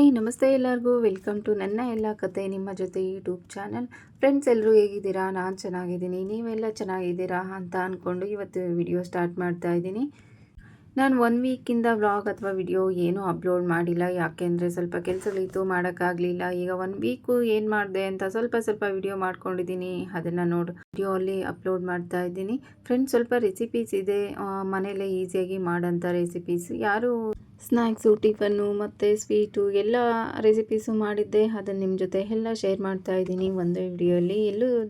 Hi ನಮಸ್ತೆ ಎಲ್ಲರಿಗೂ welcome to ನನ್ನ ಎಲ್ಲ ಕತೆ ನಿಮ್ಮ ಜೊತೆ ಯೂಟ್ಯೂಬ್ ಚಾನಲ್. ಫ್ರೆಂಡ್ಸ್ ಎಲ್ಲರೂ ಹೇಗಿದ್ದೀರಾ? ನಾನು ಚೆನ್ನಾಗಿದ್ದೀನಿ, ನೀವೆಲ್ಲ ಚೆನ್ನಾಗಿದ್ದೀರಾ ಅಂತ ಅಂದ್ಕೊಂಡು ಇವತ್ತು ವಿಡಿಯೋ ಸ್ಟಾರ್ಟ್ ಮಾಡ್ತಾ ಇದ್ದೀನಿ. ನಾನು 1 ವೀಕಿಂದ ವ್ಲಾಗ್ ಅಥವಾ ವಿಡಿಯೋ ಏನೂ ಅಪ್ಲೋಡ್ ಮಾಡಿಲ್ಲ, ಯಾಕೆಂದರೆ ಸ್ವಲ್ಪ ಕೆಲಸಗಳಿತ್ತು, ಮಾಡೋಕ್ಕಾಗಲಿಲ್ಲ. ಈಗ 1 ವೀಕು ಏನು ಮಾಡಿದೆ ಅಂತ ಸ್ವಲ್ಪ ವಿಡಿಯೋ ಮಾಡ್ಕೊಂಡಿದ್ದೀನಿ, ಅದನ್ನು ವಿಡಿಯೋ ಅಲ್ಲಿ ಅಪ್ಲೋಡ್ ಮಾಡ್ತಾ ಇದ್ದೀನಿ. ಫ್ರೆಂಡ್ಸ್, ಸ್ವಲ್ಪ ರೆಸಿಪೀಸ್ ಇದೆ ಮನೇಲೇ ಈಸಿಯಾಗಿ ಮಾಡೋಂಥ ರೆಸಿಪೀಸ್. ಯಾರು ಸ್ನ್ಯಾಕ್ಸು, ಟಿಫನ್ನು ಮತ್ತು ಸ್ವೀಟು ಎಲ್ಲ ರೆಸಿಪೀಸು ಮಾಡಿದ್ದೆ, ಅದನ್ನು ನಿಮ್ಮ ಜೊತೆ ಎಲ್ಲ ಶೇರ್ ಮಾಡ್ತಾ ಇದ್ದೀನಿ ಒಂದೇ ವಿಡಿಯೋಲಿ.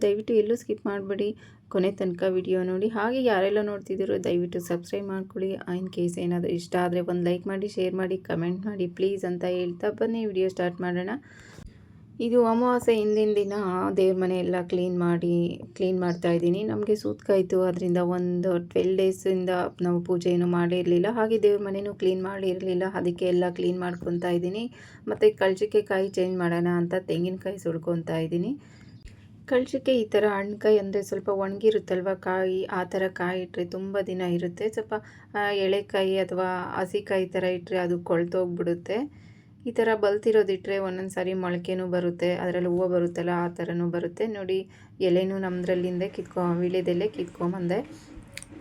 ದಯವಿಟ್ಟು ಎಲ್ಲೂ ಸ್ಕಿಪ್ ಮಾಡಿಬಿಡಿ, ಕೊನೆ ತನಕ ವಿಡಿಯೋ ನೋಡಿ. ಹಾಗೆ ಯಾರೆಲ್ಲ ನೋಡ್ತಿದ್ದೀರೋ ದಯವಿಟ್ಟು ಸಬ್ಸ್ಕ್ರೈಬ್ ಮಾಡ್ಕೊಳ್ಳಿ. ಇನ್ ಕೇಸ್ ಏನಾದರೂ ಇಷ್ಟ ಆದರೆ ಒಂದು ಲೈಕ್ ಮಾಡಿ, ಶೇರ್ ಮಾಡಿ, ಕಮೆಂಟ್ ಮಾಡಿ ಪ್ಲೀಸ್ ಅಂತ ಹೇಳ್ತಾ ಬನ್ನಿ ವಿಡಿಯೋ ಸ್ಟಾರ್ಟ್ ಮಾಡೋಣ. ಇದು ಅಮಾವಾಸ್ಯೆ ಹಿಂದಿನ ದಿನ ದೇವ್ರ ಮನೆ ಎಲ್ಲ ಕ್ಲೀನ್ ಮಾಡ್ತಾ ಇದ್ದೀನಿ. ನಮಗೆ ಸೂತ್ಕಾಯಿತು, ಅದರಿಂದ ಒಂದು 12 ಡೇಸಿಂದ ನಾವು ಪೂಜೆ ಏನು ಮಾಡಿರಲಿಲ್ಲ, ಹಾಗೆ ದೇವ್ರ ಮನೆಯೂ ಕ್ಲೀನ್ ಮಾಡಿರಲಿಲ್ಲ. ಅದಕ್ಕೆ ಎಲ್ಲ ಕ್ಲೀನ್ ಮಾಡ್ಕೊತಾ ಇದ್ದೀನಿ. ಮತ್ತು ಕಳ್ಚಿಕೆ ಕಾಯಿ ಚೇಂಜ್ ಮಾಡೋಣ ಅಂತ ತೆಂಗಿನಕಾಯಿ ಸುಳ್ಕೊತಾ ಇದ್ದೀನಿ. ಕಳ್ಚಿಕೆ ಈ ಥರ ಹಣ್ಕಾಯಿ ಅಂದರೆ ಸ್ವಲ್ಪ ಒಣಗಿರುತ್ತಲ್ವ ಕಾಯಿ, ಆ ಥರ ಕಾಯಿ ಇಟ್ಟರೆ ತುಂಬ ದಿನ ಇರುತ್ತೆ. ಸ್ವಲ್ಪ ಎಳೆಕಾಯಿ ಅಥವಾ ಹಸಿಕಾಯಿ ಥರ ಇಟ್ಟರೆ ಅದು ಕೊಳ್ತೋಗ್ಬಿಡುತ್ತೆ. ಈ ಥರ ಬಲ್ತಿರೋದಿಟ್ಟರೆ ಒಂದೊಂದು ಸಾರಿ ಮೊಳಕೆನೂ ಬರುತ್ತೆ, ಅದರಲ್ಲಿ ಹೂವು ಬರುತ್ತಲ್ಲ ಆ ಥರನೂ ಬರುತ್ತೆ. ನೋಡಿ, ಎಲೆನೂ ನಮ್ಮದ್ರಲ್ಲಿಂದ ವೀಳ್ಯದೆಲೆ ಕಿತ್ಕೊಂಬಂದೆ.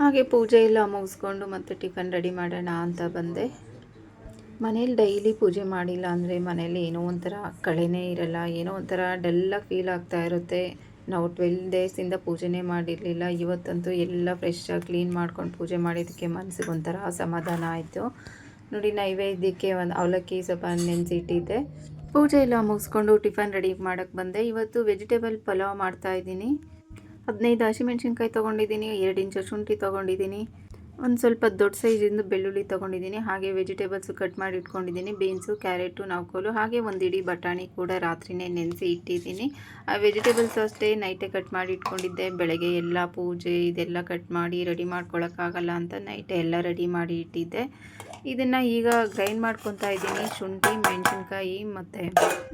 ಹಾಗೆ ಪೂಜೆ ಎಲ್ಲ ಮುಗಿಸ್ಕೊಂಡು ಮತ್ತು ಟಿಫನ್ ರೆಡಿ ಮಾಡೋಣ ಅಂತ ಬಂದೆ. ಮನೇಲಿ ಡೈಲಿ ಪೂಜೆ ಮಾಡಿಲ್ಲ ಅಂದರೆ ಮನೇಲಿ ಏನೋ ಒಂಥರ ಕಳೆನೇ ಇರಲ್ಲ, ಏನೋ ಒಂಥರ ಡಲ್ಲಾಗಿ ಫೀಲ್ ಆಗ್ತಾ ಇರುತ್ತೆ. ನಾವು 12 ಡೇಸಿಂದ ಪೂಜೆನೇ ಮಾಡಿರಲಿಲ್ಲ. ಇವತ್ತಂತೂ ಎಲ್ಲ ಫ್ರೆಶ್ಶಾಗಿ ಕ್ಲೀನ್ ಮಾಡ್ಕೊಂಡು ಪೂಜೆ ಮಾಡಿದ್ದಕ್ಕೆ ಮನಸ್ಸಿಗೆ ಒಂಥರ ಸಮಾಧಾನ ಆಯಿತು. ನೋಡಿ, ನೈವೇದ್ಯಕ್ಕೆ ಒಂದು ಅವಲಕ್ಕಿ ಸ್ವಲ್ಪ ನೆನೆಸಿಟ್ಟಿದ್ದೆ. ಪೂಜೆ ಎಲ್ಲ ಮುಗಿಸ್ಕೊಂಡು ಟಿಫನ್ ರೆಡಿ ಮಾಡೋಕ್ಕೆ ಬಂದೆ. ಇವತ್ತು ವೆಜಿಟೇಬಲ್ ಪಲಾವ್ ಮಾಡ್ತಾಯಿದ್ದೀನಿ. 15 ಹಸಿಮೆಣ್ಸಿನ್ಕಾಯಿ ತೊಗೊಂಡಿದ್ದೀನಿ, 2 ಇಂಚು ಶುಂಠಿ ತೊಗೊಂಡಿದ್ದೀನಿ, ಒಂದು ಸ್ವಲ್ಪ ದೊಡ್ಡ ಸೈಜಿಂದು ಬೆಳ್ಳುಳ್ಳಿ ತೊಗೊಂಡಿದ್ದೀನಿ. ಹಾಗೆ ವೆಜಿಟೇಬಲ್ಸು ಕಟ್ ಮಾಡಿ ಇಟ್ಕೊಂಡಿದ್ದೀನಿ, ಬೀನ್ಸು, ಕ್ಯಾರೆಟು, ನವಕೋಲು, ಹಾಗೆ ಒಂದು ಇಡೀ ಬಟಾಣಿ ಕೂಡ ರಾತ್ರಿನೇ ನೆನೆಸಿ ಇಟ್ಟಿದ್ದೀನಿ. ಆ ವೆಜಿಟೇಬಲ್ಸ್ ಅಷ್ಟೇ ನೈಟೇ ಕಟ್ ಮಾಡಿ ಇಟ್ಕೊಂಡಿದ್ದೆ. ಬೆಳಗ್ಗೆ ಎಲ್ಲ ಪೂಜೆ ಇದೆಲ್ಲ ಕಟ್ ಮಾಡಿ ರೆಡಿ ಮಾಡ್ಕೊಳ್ಳೋಕ್ಕಾಗಲ್ಲ ಅಂತ ನೈಟೇ ಎಲ್ಲ ರೆಡಿ ಮಾಡಿ ಇಟ್ಟಿದ್ದೆ. ಇದನ್ನು ಈಗ ಗ್ರೈಂಡ್ ಮಾಡ್ಕೊತಾ ಇದ್ದೀನಿ. ಶುಂಠಿ, ಮೆಣಸಿನ್ಕಾಯಿ ಮತ್ತು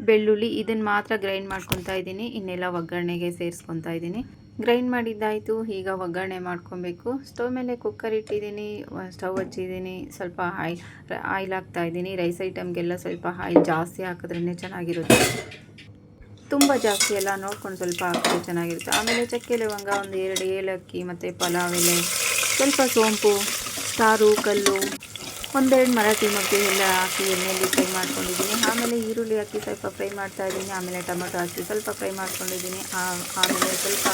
ಬೆಳ್ಳುಳ್ಳಿ ಇದನ್ನು ಮಾತ್ರ ಗ್ರೈಂಡ್ ಮಾಡ್ಕೊತಾ ಇದ್ದೀನಿ, ಇನ್ನೆಲ್ಲ ಒಗ್ಗರಣೆಗೆ ಸೇರಿಸ್ಕೊತಾ ಇದ್ದೀನಿ. ಗ್ರೈಂಡ್ ಮಾಡಿದ್ದಾಯಿತು, ಈಗ ಒಗ್ಗರಣೆ ಮಾಡ್ಕೊಬೇಕು. ಸ್ಟವ್ ಮೇಲೆ ಕುಕ್ಕರ್ ಇಟ್ಟಿದ್ದೀನಿ, ಸ್ಟವ್ ಹಚ್ಚಿದ್ದೀನಿ. ಸ್ವಲ್ಪ ಆಯಿಲ್ ಹಾಕ್ತಾಯಿದ್ದೀನಿ. ರೈಸ್ ಐಟಮ್ಗೆಲ್ಲ ಸ್ವಲ್ಪ ಆಯಿಲ್ ಜಾಸ್ತಿ ಹಾಕಿದ್ರೇ ಚೆನ್ನಾಗಿರುತ್ತೆ, ತುಂಬ ಜಾಸ್ತಿ ಎಲ್ಲ ನೋಡ್ಕೊಂಡು ಸ್ವಲ್ಪ ಹಾಕಿದ್ರೆ ಚೆನ್ನಾಗಿರುತ್ತೆ. ಆಮೇಲೆ ಚಕ್ಕೆ ಲವಂಗ, ಒಂದು 2 ಏಲಕ್ಕಿ ಮತ್ತು ಪಲಾವ್ ಎಲೆ, ಸ್ವಲ್ಪ ಸೋಂಪು, ಸ್ಟಾರು, ಕಲ್ಲು, 1-2 ಮರಾಠಿ ಮೊಗ್ಗೆ ಎಲ್ಲ ಹಾಕಿ ಎಣ್ಣೆಯಲ್ಲಿ ಫ್ರೈ ಮಾಡ್ಕೊಂಡಿದ್ದೀನಿ. ಆಮೇಲೆ ಈರುಳ್ಳಿ ಹಾಕಿ ಸ್ವಲ್ಪ ಫ್ರೈ ಮಾಡ್ತಾಯಿದ್ದೀನಿ. ಆಮೇಲೆ ಟೊಮೊಟೊ ಹಾಕಿ ಸ್ವಲ್ಪ ಫ್ರೈ ಮಾಡ್ಕೊಂಡಿದ್ದೀನಿ. ಆಮೇಲೆ ಸ್ವಲ್ಪ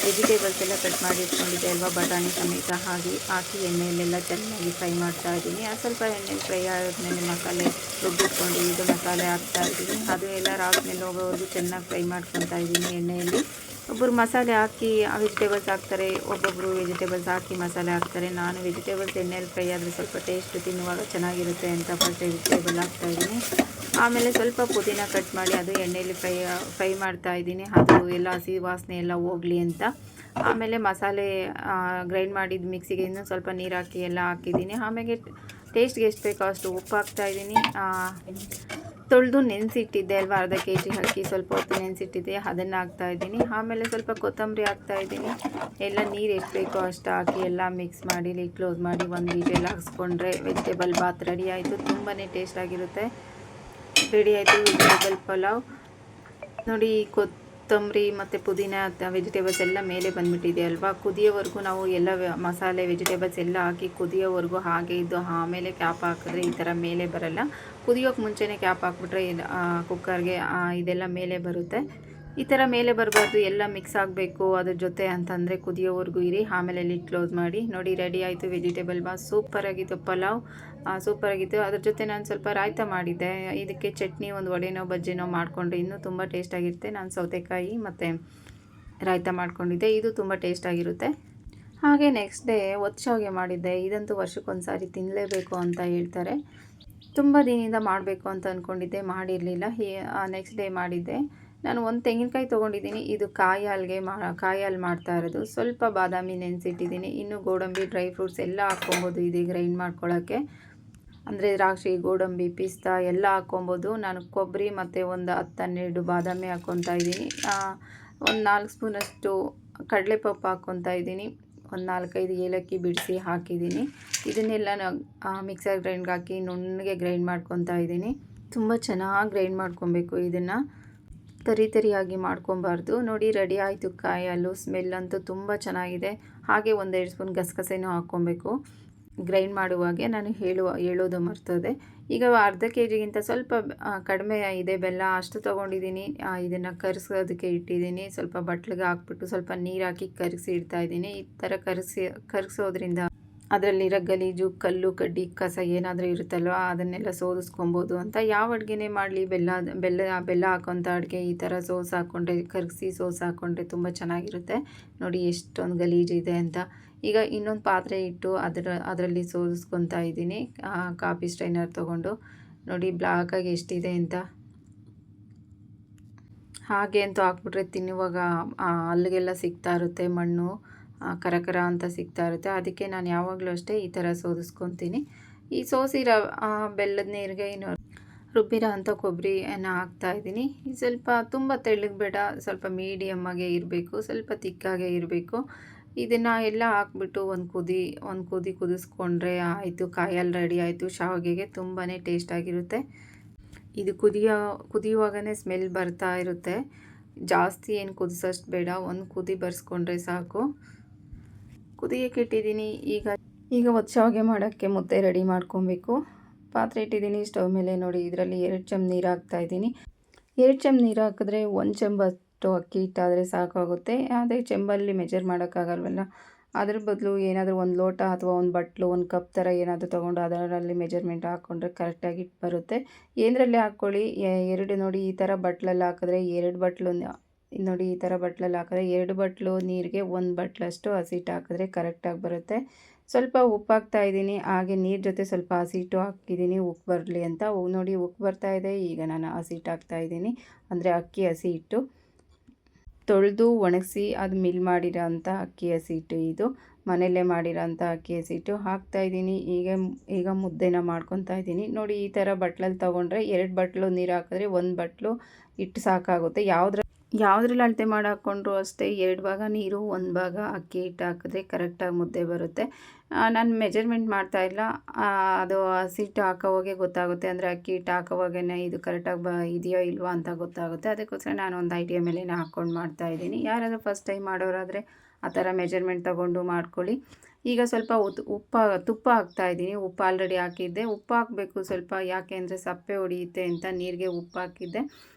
ವೆಜಿಟೇಬಲ್ಸ್ ಎಲ್ಲ ಕಟ್ ಮಾಡಿ ಇಟ್ಕೊಂಡಿದ್ದೆ ಅಲ್ವಾ, ಬಟಾಣಿ ಸಮೇತ ಹಾಕಿ ಎಣ್ಣೆಯಲ್ಲೆಲ್ಲ ಚೆನ್ನಾಗಿ ಫ್ರೈ ಮಾಡ್ತಾಯಿದ್ದೀನಿ. ಸ್ವಲ್ಪ ಎಣ್ಣೆಲಿ ಫ್ರೈ ಆದಮೇಲೆ ಮಸಾಲೆ ರುಬ್ಬಿಟ್ಕೊಂಡು ಮಸಾಲೆ ಹಾಕ್ತಾಯಿದ್ದೀನಿ. ಅದು ಎಲ್ಲ ಆದಮೇಲೆ ಹೋಗೋವರೆಗೂ ಚೆನ್ನಾಗಿ ಫ್ರೈ ಮಾಡ್ಕೊತಾ ಇದ್ದೀನಿ ಎಣ್ಣೆಯಲ್ಲಿ. ಒಬ್ಬರು ಮಸಾಲೆ ಹಾಕಿ ವೆಜಿಟೇಬಲ್ಸ್ ಹಾಕ್ತಾರೆ, ಒಬ್ಬೊಬ್ಬರು ವೆಜಿಟೇಬಲ್ಸ್ ಹಾಕಿ ಮಸಾಲೆ ಹಾಕ್ತಾರೆ. ನಾನು ವೆಜಿಟೇಬಲ್ಸ್ ಎಣ್ಣೆಯಲ್ಲಿ ಫ್ರೈ ಆದರೆ ಸ್ವಲ್ಪ ಟೇಸ್ಟ್ ತಿನ್ನುವಾಗ ಚೆನ್ನಾಗಿರುತ್ತೆ ಅಂತ ಫಸ್ಟ್ ವೆಜಿಟೇಬಲ್ ಹಾಕ್ತಾಯಿದ್ದೀನಿ. ಆಮೇಲೆ ಸ್ವಲ್ಪ ಪುದೀನ ಕಟ್ ಮಾಡಿ ಅದು ಎಣ್ಣೆಯಲ್ಲಿ ಫ್ರೈ ಮಾಡ್ತಾಯಿದ್ದೀನಿ, ಅದು ಎಲ್ಲ ಹಸಿ ವಾಸನೆ ಎಲ್ಲ ಹೋಗಲಿ ಅಂತ. ಆಮೇಲೆ ಮಸಾಲೆ ಗ್ರೈಂಡ್ ಮಾಡಿದ ಮಿಕ್ಸಿಗೆ ಇನ್ನೂ ಸ್ವಲ್ಪ ನೀರು ಹಾಕಿ ಎಲ್ಲ ಹಾಕಿದ್ದೀನಿ. ಆಮೇಲೆ ಟೇಸ್ಟ್ಗೆ ಎಷ್ಟು ಬೇಕೋ ಅಷ್ಟು ಉಪ್ಪು ಹಾಕ್ತಾಯಿದ್ದೀನಿ. ತೊಳೆದು ನೆನೆಸಿಟ್ಟಿದ್ದೆ ಅಲ್ವಾ, ಅರ್ಧ kg ಅಕ್ಕಿ ಸ್ವಲ್ಪ ಹೊತ್ತು ನೆನೆಸಿಟ್ಟಿದ್ದೆ, ಅದನ್ನು ಹಾಕ್ತಾಯಿದ್ದೀನಿ. ಆಮೇಲೆ ಸ್ವಲ್ಪ ಕೊತ್ತಂಬರಿ ಹಾಕ್ತಾಯಿದ್ದೀನಿ. ಎಲ್ಲ ನೀರು ಎಷ್ಟು ಬೇಕೋ ಅಷ್ಟು ಹಾಕಿ ಎಲ್ಲ ಮಿಕ್ಸ್ ಮಾಡಿ ಕ್ಲೋಸ್ ಮಾಡಿ 1 ವಿಷಲ್ ಹಾಕ್ಸ್ಕೊಂಡ್ರೆ ವೆಜಿಟೇಬಲ್ ಬಾತ್ ರೆಡಿ ಆಯಿತು. ತುಂಬಾ ಟೇಸ್ಟಾಗಿರುತ್ತೆ. ರೆಡಿ ಆಯಿತು ವೆಜಿಟೇಬಲ್ ಪಲಾವ್. ನೋಡಿ, ಕೊತ್ತಂಬರಿ ಮತ್ತು ಪುದೀನ ವೆಜಿಟೇಬಲ್ಸ್ ಎಲ್ಲ ಮೇಲೆ ಬಂದುಬಿಟ್ಟಿದೆ ಅಲ್ವಾ. ಕುದಿಯೋವರೆಗೂ ನಾವು ಎಲ್ಲ ಮಸಾಲೆ ವೆಜಿಟೇಬಲ್ಸ್ ಎಲ್ಲ ಹಾಕಿ ಕುದಿಯೋವರೆಗೂ ಹಾಗೆ ಇದ್ದು ಆಮೇಲೆ ಕ್ಯಾಪ್ ಹಾಕಿದ್ರೆ ಈ ಥರ ಮೇಲೆ ಬರಲ್ಲ. ಕುದಿಯೋಕ್ಕೆ ಮುಂಚೆನೇ ಕ್ಯಾಪ್ ಹಾಕ್ಬಿಟ್ರೆ ಕುಕ್ಕರ್ಗೆ ಇದೆಲ್ಲ ಮೇಲೆ ಬರುತ್ತೆ. ಈ ಥರ ಮೇಲೆ ಬರಬಾರ್ದು, ಎಲ್ಲ ಮಿಕ್ಸ್ ಆಗಬೇಕು ಅದ್ರ ಜೊತೆ ಅಂತಂದರೆ ಕುದಿಯೋವರೆಗೂ ಇರಿ. ಆಮೇಲೆ ಲಿಡ್ ಕ್ಲೋಸ್ ಮಾಡಿ. ನೋಡಿ, ರೆಡಿ ಆಯಿತು ವೆಜಿಟೇಬಲ್ ಬಾತ್. ಸೂಪರಾಗಿತ್ತು ಪಲಾವ್, ಸೂಪರಾಗಿತ್ತು. ಅದ್ರ ಜೊತೆ ನಾನು ಸ್ವಲ್ಪ ರಾಯ್ತ ಮಾಡಿದ್ದೆ. ಇದಕ್ಕೆ ಚಟ್ನಿ, ಒಂದು ವಡೆನೋ ಬಜ್ಜಿನೋ ಮಾಡಿಕೊಂಡ್ರೆ ಇನ್ನೂ ತುಂಬ ಟೇಸ್ಟಾಗಿರುತ್ತೆ. ನಾನು ಸೌತೆಕಾಯಿ ಮತ್ತು ರಾಯ್ತ ಮಾಡ್ಕೊಂಡಿದ್ದೆ, ಇದು ತುಂಬ ಟೇಸ್ಟಾಗಿರುತ್ತೆ. ಹಾಗೆ ನೆಕ್ಸ್ಟ್ ಡೇ ಒತ್ತು ಶಾವಿಗೆ ಮಾಡಿದ್ದೆ. ಇದಂತೂ ವರ್ಷಕ್ಕೊಂದು ಸಾರಿ ತಿನ್ನಲೇಬೇಕು ಅಂತ ಹೇಳ್ತಾರೆ. ತುಂಬ ದಿನದಿಂದ ಮಾಡಬೇಕು ಅಂತ ಅಂದ್ಕೊಂಡಿದ್ದೆ, ಮಾಡಿರಲಿಲ್ಲ. ನೆಕ್ಸ್ಟ್ ಡೇ ಮಾಡಿದ್ದೆ. ನಾನು ಒಂದು ತೆಂಗಿನಕಾಯಿ ತೊಗೊಂಡಿದ್ದೀನಿ, ಇದು ಕಾಯಿ ಹಾಲು ಮಾಡ್ತಾ ಇರೋದು. ಸ್ವಲ್ಪ ಬಾದಾಮಿ ನೆನೆಸಿಟ್ಟಿದ್ದೀನಿ, ಇನ್ನು ಗೋಡಂಬಿ, ಡ್ರೈ ಫ್ರೂಟ್ಸ್ ಎಲ್ಲ ಹಾಕ್ಕೊಬೋದು ಇದು ಗ್ರೈಂಡ್ ಮಾಡ್ಕೊಳ್ಳೋಕ್ಕೆ. ಅಂದರೆ ದ್ರಾಕ್ಷಿ, ಗೋಡಂಬಿ, ಪಿಸ್ತಾ ಎಲ್ಲ ಹಾಕ್ಕೊಬೋದು. ನಾನು ಕೊಬ್ಬರಿ ಮತ್ತು ಒಂದು 10-12 ಬಾದಾಮಿ ಹಾಕ್ಕೊತಾ ಇದ್ದೀನಿ. ಒಂದು 4 ಸ್ಪೂನಷ್ಟು ಕಡಲೆಪಪ್ಪು ಹಾಕ್ಕೊತಾ ಇದ್ದೀನಿ. ಒಂದು 4-5 ಏಲಕ್ಕಿ ಬಿಡಿಸಿ ಹಾಕಿದ್ದೀನಿ. ಇದನ್ನೆಲ್ಲ ಮಿಕ್ಸರ್ ಗ್ರೈಂಡ್ಗೆ ಹಾಕಿ ನುಣ್ಣಗೆ ಗ್ರೈಂಡ್ ಮಾಡ್ಕೊತಾ ಇದ್ದೀನಿ. ತುಂಬ ಚೆನ್ನಾಗಿ ಗ್ರೈಂಡ್ ಮಾಡ್ಕೊಬೇಕು. ಇದನ್ನು ತರಿ ತರಿಯಾಗಿ ಮಾಡ್ಕೊಬಾರ್ದು. ನೋಡಿ ರೆಡಿ ಆಯಿತು ಕಾಯಿ ಹಾಲು. ಸ್ಮೆಲ್ ಅಂತೂ ತುಂಬ ಚೆನ್ನಾಗಿದೆ. ಹಾಗೆ 1-2 ಸ್ಪೂನ್ ಗಸಗಸೆನೂ ಹಾಕ್ಕೊಬೇಕು. ಗ್ರೈಂಡ್ ಮಾಡುವಾಗೆ ನಾನು ಹೇಳೋದು ಮರ್ತೋದೆ. ಈಗ ಅರ್ಧ ಕೆ ಜಿಗಿಂತ ಸ್ವಲ್ಪ ಕಡಿಮೆ ಇದೆ ಬೆಲ್ಲ, ಅಷ್ಟು ತೊಗೊಂಡಿದ್ದೀನಿ. ಇದನ್ನು ಕರಗಿಸೋದಕ್ಕೆ ಇಟ್ಟಿದ್ದೀನಿ. ಸ್ವಲ್ಪ ಬಟ್ಲಿಗೆ ಹಾಕ್ಬಿಟ್ಟು ಸ್ವಲ್ಪ ನೀರು ಹಾಕಿ ಕರಗಿಸಿ ಇಡ್ತಾಯಿದ್ದೀನಿ. ಈ ಥರ ಕರಗಿಸೋದ್ರಿಂದ ಅದರಲ್ಲಿರೋ ಗಲೀಜು, ಕಲ್ಲು ಕಡ್ಡಿ ಕಸ ಏನಾದರೂ ಇರುತ್ತಲ್ವ ಅದನ್ನೆಲ್ಲ ಸೋದಿಸ್ಕೊಬೋದು ಅಂತ. ಯಾವ ಅಡುಗೆನೇ ಮಾಡಲಿ ಬೆಲ್ಲ ಹಾಕೋಂಥ ಅಡುಗೆ ಈ ಥರ ಸೋಸ್ ಹಾಕ್ಕೊಂಡ್ರೆ, ಕರಗಿಸಿ ಸೋಸ್ ಹಾಕ್ಕೊಂಡ್ರೆ ತುಂಬ ಚೆನ್ನಾಗಿರುತ್ತೆ. ನೋಡಿ ಎಷ್ಟೊಂದು ಗಲೀಜಿದೆ ಅಂತ. ಈಗ ಇನ್ನೊಂದು ಪಾತ್ರೆ ಇಟ್ಟು ಅದರಲ್ಲಿ ಸೋದಿಸ್ಕೊತಾ ಇದ್ದೀನಿ. ಕಾಫಿ ಸ್ಟ್ರೈನರ್ ತೊಗೊಂಡು ನೋಡಿ ಬ್ಲ್ಯಾಕಾಗಿ ಎಷ್ಟಿದೆ ಅಂತ. ಹಾಗೆ ಅಂತೂ ಹಾಕ್ಬಿಟ್ರೆ ತಿನ್ನುವಾಗ ಹಲ್ಲಿಗೆಲ್ಲ ಸಿಗ್ತಾ ಇರುತ್ತೆ, ಮಣ್ಣು ಕರ ಅಂತ ಸಿಗ್ತಾ ಇರುತ್ತೆ. ಅದಕ್ಕೆ ನಾನು ಯಾವಾಗಲೂ ಅಷ್ಟೇ ಈ ಥರ ಸೋದಿಸ್ಕೊತೀನಿ. ಈ ಸೋಸಿರೋ ಬೆಲ್ಲದ ನೀರಿಗೆ ಇನ್ನು ರುಬ್ಬಿರೋ ಅಂಥ ಕೊಬ್ಬರಿಯನ್ನು ಹಾಕ್ತಾಯಿದ್ದೀನಿ. ಸ್ವಲ್ಪ ತುಂಬ ತೆಳ್ಳಗೆ ಬೇಡ, ಸ್ವಲ್ಪ ಮೀಡಿಯಮ್ಮಾಗೆ ಇರಬೇಕು, ಸ್ವಲ್ಪ ತಿಕ್ಕಾಗೆ ಇರಬೇಕು. ಇದನ್ನು ಎಲ್ಲ ಹಾಕ್ಬಿಟ್ಟು ಒಂದು ಕುದಿ ಕುದಿಸ್ಕೊಂಡ್ರೆ ಆಯಿತು. ಕಾಯಿ ಹಾಲು ರೆಡಿ ಆಯಿತು. ಶಾವಿಗೆಗೆ ತುಂಬಾ ಟೇಸ್ಟಾಗಿರುತ್ತೆ. ಇದು ಕುದಿಯುವಾಗಲೇ ಸ್ಮೆಲ್ ಬರ್ತಾ ಇರುತ್ತೆ. ಜಾಸ್ತಿ ಏನು ಕುದಿಸೋಷ್ಟು ಬೇಡ, ಒಂದು ಕುದಿ ಬರ್ಸ್ಕೊಂಡ್ರೆ ಸಾಕು. ಕುದಿಯೋಕ್ಕೆ ಇಟ್ಟಿದ್ದೀನಿ. ಈಗ ಶಾವಿಗೆ ಮಾಡೋಕ್ಕೆ ಮುದ್ದೆ ರೆಡಿ ಮಾಡ್ಕೊಬೇಕು. ಪಾತ್ರೆ ಇಟ್ಟಿದ್ದೀನಿ ಸ್ಟವ್ ಮೇಲೆ. ನೋಡಿ ಇದರಲ್ಲಿ 2 ಚಮಚ ನೀರು ಹಾಕ್ತಾಯಿದ್ದೀನಿ. 2 ಚಮಚ ನೀರು ಹಾಕಿದ್ರೆ 1 ಚೆಂಬಷ್ಟು ಅಕ್ಕಿ ಹಿಟ್ಟಾದರೆ ಸಾಕಾಗುತ್ತೆ. ಅದೇ ಚೆಂಬಲ್ಲಿ ಮೆಜರ್ ಮಾಡೋಕ್ಕಾಗಲ್ವಲ್ಲ, ಅದ್ರ ಬದಲು ಏನಾದರೂ 1 ಲೋಟ ಅಥವಾ 1 ಬಟ್ಲು 1 ಕಪ್ ಥರ ಏನಾದರೂ ತೊಗೊಂಡು ಅದರಲ್ಲಿ ಮೆಜರ್ಮೆಂಟ್ ಹಾಕ್ಕೊಂಡ್ರೆ ಕರೆಕ್ಟಾಗಿ ಹಿಟ್ಟು ಬರುತ್ತೆ. ಏನರಲ್ಲಿ ಹಾಕ್ಕೊಳ್ಳಿ. ನೋಡಿ ಈ ಥರ ಬಟ್ಲಲ್ಲಿ ಹಾಕಿದ್ರೆ 2 ಬಟ್ಲು ನೋಡಿ ಈ ಥರ ಬಟ್ಲಲ್ಲಿ ಹಾಕಿದ್ರೆ 2 ಬಟ್ಲು ನೀರಿಗೆ 1 ಬಟ್ಲಷ್ಟು ಹಸಿಟ್ಟು ಹಾಕಿದ್ರೆ ಕರೆಕ್ಟಾಗಿ ಬರುತ್ತೆ. ಸ್ವಲ್ಪ ಉಪ್ಪು ಹಾಕ್ತಾಯಿದ್ದೀನಿ. ಹಾಗೆ ನೀರು ಜೊತೆ ಸ್ವಲ್ಪ ಹಸಿಟ್ಟು ಹಾಕಿದ್ದೀನಿ ಉಪ್ಪು ಬರಲಿ ಅಂತ. ನೋಡಿ ಉಪ್ಪು ಬರ್ತಾಯಿದೆ. ಈಗ ನಾನು ಹಸಿಟ್ಟು ಹಾಕ್ತಾಯಿದ್ದೀನಿ, ಅಂದರೆ ಅಕ್ಕಿ ಹಸಿ ಹಿಟ್ಟು. ತೊಳೆದು ಒಣಗಿಸಿ ಅದು ಮಿಲ್ ಮಾಡಿರೋ ಅಂಥ ಅಕ್ಕಿ ಹಸಿಟ್ಟು. ಇದು ಮನೆಯಲ್ಲೇ ಮಾಡಿರೋ ಅಂಥ ಅಕ್ಕಿ ಹಸಿಟ್ಟು ಹಾಕ್ತಾಯಿದ್ದೀನಿ. ಈಗ ಮುದ್ದೆನ ಮಾಡ್ಕೊತಾ ಇದ್ದೀನಿ. ನೋಡಿ ಈ ಥರ ಬಟ್ಲಲ್ಲಿ ತೊಗೊಂಡ್ರೆ 2 ಬಟ್ಲು ನೀರು ಹಾಕಿದ್ರೆ 1 ಬಟ್ಲು ಹಿಟ್ಟು ಸಾಕಾಗುತ್ತೆ. ಯಾವುದ್ರಲ್ಲಿ ಅಳತೆ ಮಾಡಿ ಹಾಕ್ಕೊಂಡ್ರು ಅಷ್ಟೇ 2 ಭಾಗ ನೀರು 1 ಭಾಗ ಅಕ್ಕಿ ಹಿಟ್ಟು ಹಾಕಿದ್ರೆ ಕರೆಕ್ಟಾಗಿ ಮುದ್ದೆ ಬರುತ್ತೆ. ನಾನು ಮೆಜರ್ಮೆಂಟ್ ಮಾಡ್ತಾಯಿಲ್ಲ, ಅದು ಹಸಿಟ್ಟು ಹಾಕೋವಾಗೆ ಗೊತ್ತಾಗುತ್ತೆ. ಅಂದರೆ ಅಕ್ಕಿ ಹಿಟ್ಟು ಹಾಕೋವಾಗೇ ಇದು ಕರೆಕ್ಟಾಗಿ ಇದೆಯೋ ಇಲ್ವೋ ಅಂತ ಗೊತ್ತಾಗುತ್ತೆ. ಅದಕ್ಕೋಸ್ಕರ ನಾನು ಒಂದು ಐಡಿಯಾ ಮೇಲೆ ಹಾಕ್ಕೊಂಡು ಮಾಡ್ತಾಯಿದ್ದೀನಿ. ಯಾರಾದರೂ ಫಸ್ಟ್ ಟೈಮ್ ಮಾಡೋರಾದರೆ ಆ ಥರ ಮೆಜರ್ಮೆಂಟ್ ತೊಗೊಂಡು ಮಾಡ್ಕೊಳ್ಳಿ. ಈಗ ಸ್ವಲ್ಪ ತುಪ್ಪ ಹಾಕ್ತಾಯಿದ್ದೀನಿ. ಉಪ್ಪು ಆಲ್ರೆಡಿ ಹಾಕಿದ್ದೆ. ಉಪ್ಪು ಹಾಕಬೇಕು ಸ್ವಲ್ಪ, ಯಾಕೆ ಅಂದರೆ ಸಪ್ಪೆ ಹೊಡೆಯುತ್ತೆ ಅಂತ ನೀರಿಗೆ ಉಪ್ಪು ಹಾಕಿದ್ದೆ.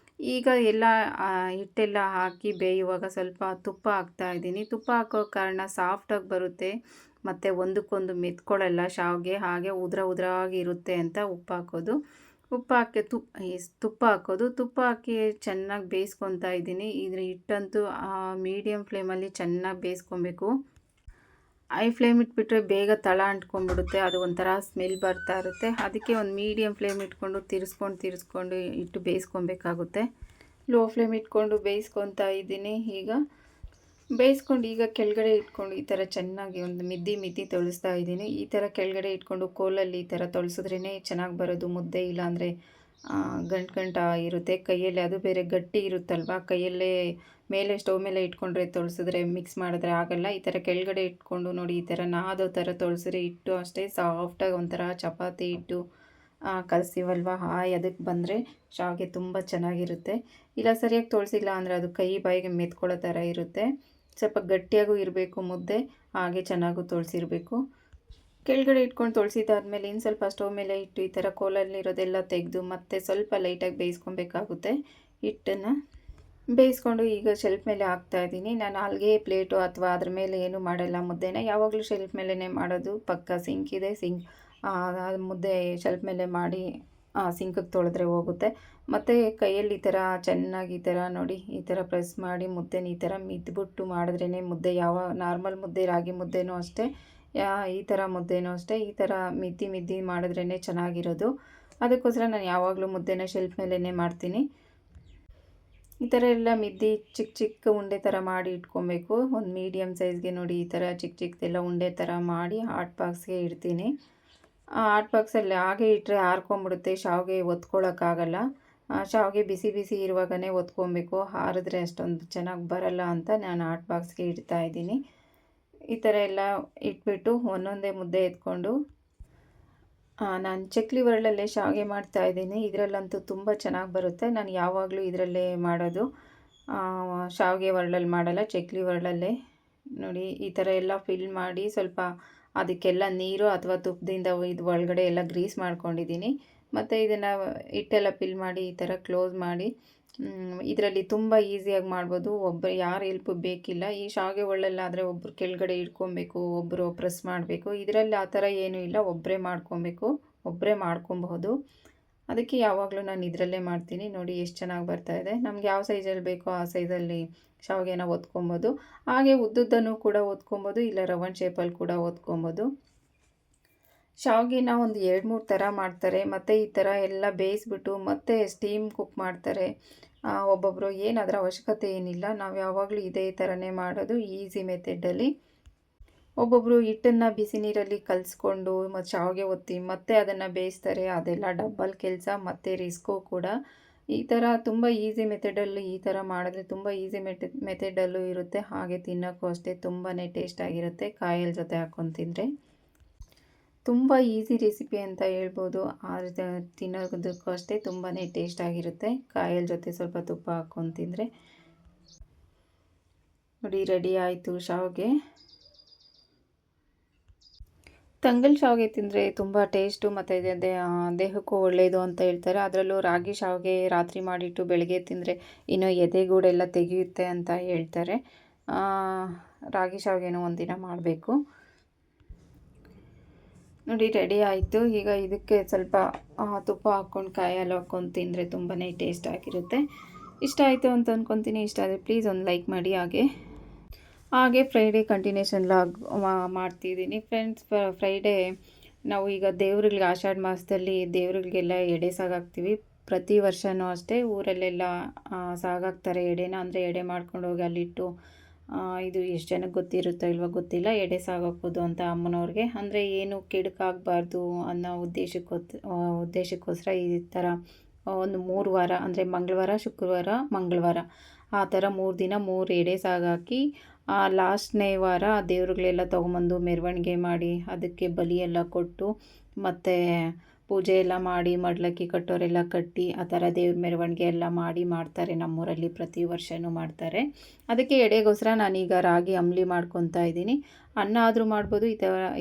ಈಗ ಎಲ್ಲ ಹಿಟ್ಟೆಲ್ಲ ಹಾಕಿ ಬೇಯುವಾಗ ಸ್ವಲ್ಪ ತುಪ್ಪ ಹಾಕ್ತಾಯಿದ್ದೀನಿ. ತುಪ್ಪ ಹಾಕೋ ಕಾರಣ ಸಾಫ್ಟಾಗಿ ಬರುತ್ತೆ ಮತ್ತು ಒಂದಕ್ಕೊಂದು ಮೆತ್ಕೊಳ್ಳಲ್ಲ ಶಾವಿಗೆ, ಹಾಗೆ ಉದ್ರಾಗಿ ಇರುತ್ತೆ ಅಂತ ಉಪ್ಪು ಹಾಕೋದು. ತುಪ್ಪ ಹಾಕೋದು. ತುಪ್ಪ ಹಾಕಿ ಚೆನ್ನಾಗಿ ಬೇಯಿಸ್ಕೊತಾ ಇದ್ದೀನಿ. ಇದ್ರ ಹಿಟ್ಟಂತೂ ಮೀಡಿಯಮ್ ಫ್ಲೇಮಲ್ಲಿ ಚೆನ್ನಾಗಿ ಬೇಯಿಸ್ಕೊಬೇಕು. ಹೈ ಫ್ಲೇಮ್ ಇಟ್ಬಿಟ್ರೆ ಬೇಗ ತಳ ಅಂಟ್ಕೊಂಡ್ಬಿಡುತ್ತೆ. ಅದು ಒಂಥರ ಸ್ಮೆಲ್ ಬರ್ತಾ ಇರುತ್ತೆ. ಅದಕ್ಕೆ ಒಂದು ಮೀಡಿಯಮ್ ಫ್ಲೇಮ್ ಇಟ್ಕೊಂಡು ತಿರ್ಸ್ಕೊಂಡು ಇಟ್ಟು ಬೇಯಿಸ್ಕೊಬೇಕಾಗುತ್ತೆ. ಲೋ ಫ್ಲೇಮ್ ಇಟ್ಕೊಂಡು ಬೇಯಿಸ್ಕೊತಾ ಇದ್ದೀನಿ. ಈಗ ಕೆಳಗಡೆ ಇಟ್ಕೊಂಡು ಈ ಥರ ಚೆನ್ನಾಗಿ ಒಂದು ಮಿದ್ದಿ ತೊಳಿಸ್ತಾ ಇದ್ದೀನಿ. ಈ ಥರ ಕೆಳಗಡೆ ಇಟ್ಕೊಂಡು ಕೋಲಲ್ಲಿ ಈ ಥರ ತೊಳ್ಸಿದ್ರೇ ಚೆನ್ನಾಗಿ ಬರೋದು ಮುದ್ದೆ. ಇಲ್ಲಾಂದರೆ ಗಂಟು ಇರುತ್ತೆ ಕೈಯಲ್ಲಿ, ಅದು ಬೇರೆ ಗಟ್ಟಿ ಇರುತ್ತಲ್ವ. ಕೈಯಲ್ಲೇ ಮೇಲೆ ಸ್ಟವ್ ಮೇಲೆ ಇಟ್ಕೊಂಡ್ರೆ ತೊಳ್ಸಿದ್ರೆ ಮಿಕ್ಸ್ ಮಾಡಿದ್ರೆ ಆಗಲ್ಲ. ಈ ಥರ ಕೆಳಗಡೆ ಇಟ್ಕೊಂಡು ನೋಡಿ ಈ ಥರ ನಾದೋ ಥರ ತೊಳ್ಸಿದ್ರೆ ಹಿಟ್ಟು ಅಷ್ಟೇ ಸಾಫ್ಟಾಗಿ ಒಂಥರ ಚಪಾತಿ ಹಿಟ್ಟು ಕಲಿಸ್ತೀವಲ್ವ ಅದಕ್ಕೆ ಬಂದರೆ ಶಾವಿಗೆ ತುಂಬ ಚೆನ್ನಾಗಿರುತ್ತೆ. ಇಲ್ಲ ಸರಿಯಾಗಿ ತೊಳ್ಸಿಲ್ಲ ಅಂದರೆ ಅದು ಕೈ ಬಾಯಿಗೆ ಮೆತ್ಕೊಳ್ಳೋ ಥರ ಇರುತ್ತೆ. ಸ್ವಲ್ಪ ಗಟ್ಟಿಯಾಗೂ ಇರಬೇಕು ಮುದ್ದೆ, ಹಾಗೆ ಚೆನ್ನಾಗೂ ತೊಳ್ಸಿರಬೇಕು. ಕೆಳಗಡೆ ಇಟ್ಕೊಂಡು ತೊಳ್ಸಿದ್ದಾದ್ಮೇಲೆ ಇನ್ನು ಸ್ವಲ್ಪ ಸ್ಟವ್ ಮೇಲೆ ಇಟ್ಟು ಈ ಥರ ಕೋಲಲ್ಲಿರೋದೆಲ್ಲ ತೆಗೆದು ಮತ್ತೆ ಸ್ವಲ್ಪ ಲೈಟಾಗಿ ಬೇಯಿಸ್ಕೊಬೇಕಾಗುತ್ತೆ. ಹಿಟ್ಟನ್ನು ಬೇಯಿಸ್ಕೊಂಡು ಈಗ ಶೆಲ್ಫ್ ಮೇಲೆ ಹಾಕ್ತಾಯಿದ್ದೀನಿ. ನಾನು ಹಲ್ಗೆ ಪ್ಲೇಟು ಅಥವಾ ಅದ್ರ ಮೇಲೆ ಏನೂ ಮಾಡಲ್ಲ. ಮುದ್ದೆನ ಯಾವಾಗಲೂ ಶೆಲ್ಫ್ ಮೇಲೇ ಮಾಡೋದು. ಪಕ್ಕ ಸಿಂಕ್ ಇದೆ, ಮುದ್ದೆ ಶೆಲ್ಫ್ ಮೇಲೆ ಮಾಡಿ ಸಿಂಕಿಗೆ ತೊಳೆದ್ರೆ ಹೋಗುತ್ತೆ. ಮತ್ತು ಕೈಯಲ್ಲಿ ಈ ಥರ ಚೆನ್ನಾಗಿ ಈ ಥರ ನೋಡಿ ಈ ಥರ ಪ್ರೆಸ್ ಮಾಡಿ ಮುದ್ದೆನ ಈ ಥರ ಮಿದ್ಬಿಟ್ಟು ಮಾಡಿದ್ರೇ ಮುದ್ದೆ, ಯಾವ ನಾರ್ಮಲ್ ಮುದ್ದೆ ರಾಗಿ ಮುದ್ದೆನೂ ಅಷ್ಟೇ, ಈ ಥರ ಮುದ್ದೆನೂ ಅಷ್ಟೇ ಈ ಥರ ಮಿದ್ದಿ ಮಾಡಿದ್ರೇ ಚೆನ್ನಾಗಿರೋದು. ಅದಕ್ಕೋಸ್ಕರ ನಾನು ಯಾವಾಗಲೂ ಮುದ್ದೆನ ಶೆಲ್ಫ್ ಮೇಲೇ ಮಾಡ್ತೀನಿ. ಈ ಥರ ಎಲ್ಲ ಮಿದ್ದಿ ಚಿಕ್ಕ ಉಂಡೆ ಥರ ಮಾಡಿ ಇಟ್ಕೊಬೇಕು. ಒಂದು ಮೀಡಿಯಮ್ ಸೈಜ್ಗೆ ನೋಡಿ ಈ ಥರ ಚಿಕ್ಕದೆಲ್ಲ ಉಂಡೆ ಥರ ಮಾಡಿ ಹಾಟ್ ಬಾಕ್ಸ್ಗೆ ಇಡ್ತೀನಿ. ಹಾಟ್ ಬಾಕ್ಸಲ್ಲಿ ಹಾಗೆ ಇಟ್ಟರೆ ಆರ್ಕೊಂಬಿಡುತ್ತೆ. ಶಾವಿಗೆ ಒತ್ಕೊಳ್ಳೋಕ್ಕಾಗಲ್ಲ. ಶಾವಿಗೆ ಬಿಸಿ ಇರುವಾಗಲೇ ಒತ್ಕೊಬೇಕು. ಹಾರಿದ್ರೆ ಅಷ್ಟೊಂದು ಚೆನ್ನಾಗಿ ಬರಲ್ಲ ಅಂತ ನಾನು ಹಾಟ್ ಬಾಕ್ಸ್ಗೆ ಇಡ್ತಾಯಿದ್ದೀನಿ. ಈ ಥರ ಎಲ್ಲ ಇಟ್ಬಿಟ್ಟು ಒಂದೊಂದೇ ಮುದ್ದೆ ಎತ್ಕೊಂಡು ನಾನು ಚಕ್ಲಿ ಒರಳಲ್ಲೇ ಶಾವಿಗೆ ಮಾಡ್ತಾಯಿದ್ದೀನಿ. ಇದರಲ್ಲಂತೂ ತುಂಬ ಚೆನ್ನಾಗಿ ಬರುತ್ತೆ. ನಾನು ಯಾವಾಗಲೂ ಇದರಲ್ಲೇ ಮಾಡೋದು. ಶಾವಿಗೆ ಒರಳಲ್ಲಿ ಮಾಡಲ್ಲ, ಚಕ್ಲಿ ಒರಳಲ್ಲೇ. ನೋಡಿ ಈ ಥರ ಎಲ್ಲ ಫಿಲ್ ಮಾಡಿ ಸ್ವಲ್ಪ ಅದಕ್ಕೆಲ್ಲ ನೀರು ಅಥವಾ ತುಪ್ಪದಿಂದ ಇದು ಒಳಗಡೆ ಎಲ್ಲ ಗ್ರೀಸ್ ಮಾಡ್ಕೊಂಡಿದ್ದೀನಿ. ಮತ್ತು ಇದನ್ನು ಹಿಟ್ಟೆಲ್ಲ ಫಿಲ್ ಮಾಡಿ ಈ ಥರ ಕ್ಲೋಸ್ ಮಾಡಿ ಇದರಲ್ಲಿ ತುಂಬ ಈಸಿಯಾಗಿ ಮಾಡ್ಬೋದು. ಯಾರ ಹೆಲ್ಪು ಬೇಕಿಲ್ಲ. ಈ ಶಾವಿಗೆ ಒರಳಲ್ಲಾದರೆ ಒಬ್ಬರು ಕೆಳಗಡೆ ಇಟ್ಕೊಬೇಕು, ಒಬ್ಬರು ಪ್ರೆಸ್ ಮಾಡಬೇಕು. ಇದರಲ್ಲಿ ಆ ಥರ ಏನೂ ಇಲ್ಲ, ಒಬ್ಬರೇ ಮಾಡ್ಕೊಬೇಕು, ಒಬ್ಬರೇ ಮಾಡ್ಕೊಬಹುದು. ಅದಕ್ಕೆ ಯಾವಾಗಲೂ ನಾನು ಇದರಲ್ಲೇ ಮಾಡ್ತೀನಿ. ನೋಡಿ ಎಷ್ಟು ಚೆನ್ನಾಗಿ ಬರ್ತಾಯಿದೆ. ನಮ್ಗೆ ಯಾವ ಸೈಜಲ್ಲಿ ಬೇಕೋ ಆ ಸೈಜಲ್ಲಿ ಶಾವಿಗೆನ ಒತ್ಕೊಬೋದು. ಹಾಗೆ ಉದ್ದುದ್ದನ್ನು ಕೂಡ ಒತ್ಕೊಬೋದು, ಇಲ್ಲ ರೌಂಡ್ ಶೇಪಲ್ಲಿ ಕೂಡ ಒತ್ಕೊಬೋದು. ಶಾವಿಗೆನ ಒಂದು 2-3 ಥರ ಮಾಡ್ತಾರೆ. ಮತ್ತು ಈ ಥರ ಎಲ್ಲ ಬೇಯಿಸ್ಬಿಟ್ಟು ಮತ್ತೆ ಸ್ಟೀಮ್ ಕುಕ್ ಮಾಡ್ತಾರೆ. ಒಬ್ಬೊಬ್ಬರು ಅದರ ಅವಶ್ಯಕತೆ ಏನಿಲ್ಲ. ನಾವು ಯಾವಾಗಲೂ ಇದೇ ಥರನೇ ಮಾಡೋದು, ಈಸಿ ಮೆಥಡಲ್ಲಿ. ಒಬ್ಬೊಬ್ಬರು ಹಿಟ್ಟನ್ನು ಬಿಸಿ ನೀರಲ್ಲಿ ಕಲಿಸ್ಕೊಂಡು ಮತ್ತು ಶಾವಿಗೆ ಒತ್ತಿ ಮತ್ತೆ ಅದನ್ನು ಬೇಯಿಸ್ತಾರೆ. ಅದೆಲ್ಲ ಡಬ್ಬಲ್ ಕೆಲಸ ಮತ್ತು ರಿಸ್ಕು ಕೂಡ. ಈ ಥರ ತುಂಬ ಈಸಿ ಮೆಥಡಲ್ಲಿ ಈ ಥರ ಮಾಡಿದ್ರೆ ತುಂಬ ಈಸಿ ಮೆಥಡಲ್ಲೂ ಇರುತ್ತೆ. ಹಾಗೆ ತಿನ್ನೋಕ್ಕೂ ಅಷ್ಟೇ ತುಂಬಾ ಟೇಸ್ಟಾಗಿರುತ್ತೆ. ಕಾಯಲ್ಲಿ ಜೊತೆ ಹಾಕ್ಕೊಂಡು ತಿಂದರೆ ತುಂಬ ಈಸಿ ರೆಸಿಪಿ ಅಂತ ಹೇಳ್ಬೋದು. ಆದರೆ ತಿನ್ನೋದಕ್ಕೂ ಅಷ್ಟೇ ತುಂಬಾ ಟೇಸ್ಟಾಗಿರುತ್ತೆ. ಕಾಯಲ್ಲಿ ಜೊತೆ ಸ್ವಲ್ಪ ತುಪ್ಪ ಹಾಕ್ಕೊಂಡು ತಿಂದರೆ. ನೋಡಿ ರೆಡಿ ಆಯಿತು ಶಾವಿಗೆ. ತಂಗಲ್ ಶಾವಿಗೆ ತಿಂದರೆ ತುಂಬ ಟೇಸ್ಟು ಮತ್ತು ದೇಹಕ್ಕೂ ಒಳ್ಳೆಯದು ಅಂತ ಹೇಳ್ತಾರೆ. ಅದರಲ್ಲೂ ರಾಗಿ ಶಾವಿಗೆ ರಾತ್ರಿ ಮಾಡಿಟ್ಟು ಬೆಳಗ್ಗೆ ತಿಂದರೆ ಇನ್ನೂ ಎದೆಗೂಡೆಲ್ಲ ತೆಗೆಯುತ್ತೆ ಅಂತ ಹೇಳ್ತಾರೆ. ರಾಗಿ ಶಾವಿಗೆನೂ ಒಂದಿನ ಮಾಡಬೇಕು. ನೋಡಿ ರೆಡಿ ಆಯಿತು. ಈಗ ಇದಕ್ಕೆ ಸ್ವಲ್ಪ ತುಪ್ಪ ಹಾಕ್ಕೊಂಡು ಕಾಯಲ್ಲಿ ಹಾಕ್ಕೊಂಡು ತಿಂದರೆ ತುಂಬಾ ಟೇಸ್ಟ್ ಆಗಿರುತ್ತೆ. ಇಷ್ಟ ಆಯಿತು ಅಂತ ಅಂದ್ಕೊತೀನಿ. ಇಷ್ಟ ಆದರೆ ಪ್ಲೀಸ್ ಒಂದು ಲೈಕ್ ಮಾಡಿ. ಹಾಗೆ ಫ್ರೈಡೇ ಕಂಟಿನ್ಯೂಷನ್ ಲಾಗ್ ಮಾಡ್ತಿದ್ದೀನಿ ಫ್ರೆಂಡ್ಸ್. ಫ್ರೈಡೇ ನಾವು ಈಗ ದೇವ್ರಿಗೆ ಆಷಾಢ ಮಾಸದಲ್ಲಿ ದೇವ್ರಿಗೆಲ್ಲ ಎಡೆ ಸಾಗಾಕ್ತೀವಿ. ಪ್ರತಿ ವರ್ಷವೂ ಅಷ್ಟೇ ಊರಲ್ಲೆಲ್ಲ ಸಾಗಾಕ್ತಾರೆ ಎಡೆನ. ಅಂದರೆ ಎಡೆ ಮಾಡ್ಕೊಂಡು ಹೋಗಿ ಅಲ್ಲಿಟ್ಟು ಇದು ಎಷ್ಟು ಜನಕ್ಕೆ ಗೊತ್ತಿರುತ್ತೋ ಇಲ್ವೋ ಗೊತ್ತಿಲ್ಲ, ಎಡೆ ಸಾಗಾಕೋದು ಅಂತ ಅಮ್ಮನವ್ರಿಗೆ. ಅಂದರೆ ಏನು ಕೆಡುಕಾಗಬಾರ್ದು ಅನ್ನೋ ಉದ್ದೇಶಕ್ಕೋಸ್ಕರ ಈ ಥರ ಒಂದು 3 ವಾರ, ಅಂದರೆ ಮಂಗಳವಾರ, ಶುಕ್ರವಾರ, ಮಂಗಳವಾರ ಆ ಥರ 3 ದಿನ 3 ಎಡೆ ಸಾಗಾಕಿ ಲಾಸ್ಟ್ನೇ ವಾರ ದೇವ್ರುಗಳೆಲ್ಲ ತೊಗೊಂಬಂದು ಮೆರವಣಿಗೆ ಮಾಡಿ ಅದಕ್ಕೆ ಬಲಿಯೆಲ್ಲ ಕೊಟ್ಟು ಮತ್ತು ಪೂಜೆ ಎಲ್ಲ ಮಾಡಿ ಮಡ್ಲಕ್ಕಿ ಕಟ್ಟೋರೆಲ್ಲ ಕಟ್ಟಿ ಆ ಥರ ದೇವ್ರ ಮೆರವಣಿಗೆ ಎಲ್ಲ ಮಾಡ್ತಾರೆ. ನಮ್ಮೂರಲ್ಲಿ ಪ್ರತಿ ವರ್ಷವೂ ಮಾಡ್ತಾರೆ. ಅದಕ್ಕೆ ಎಡೆಗೋಸ್ಕರ ನಾನೀಗ ರಾಗಿ ಅಂಬಲಿ ಮಾಡ್ಕೊತಾ ಇದ್ದೀನಿ. ಅನ್ನ ಆದರೂ ಮಾಡ್ಬೋದು,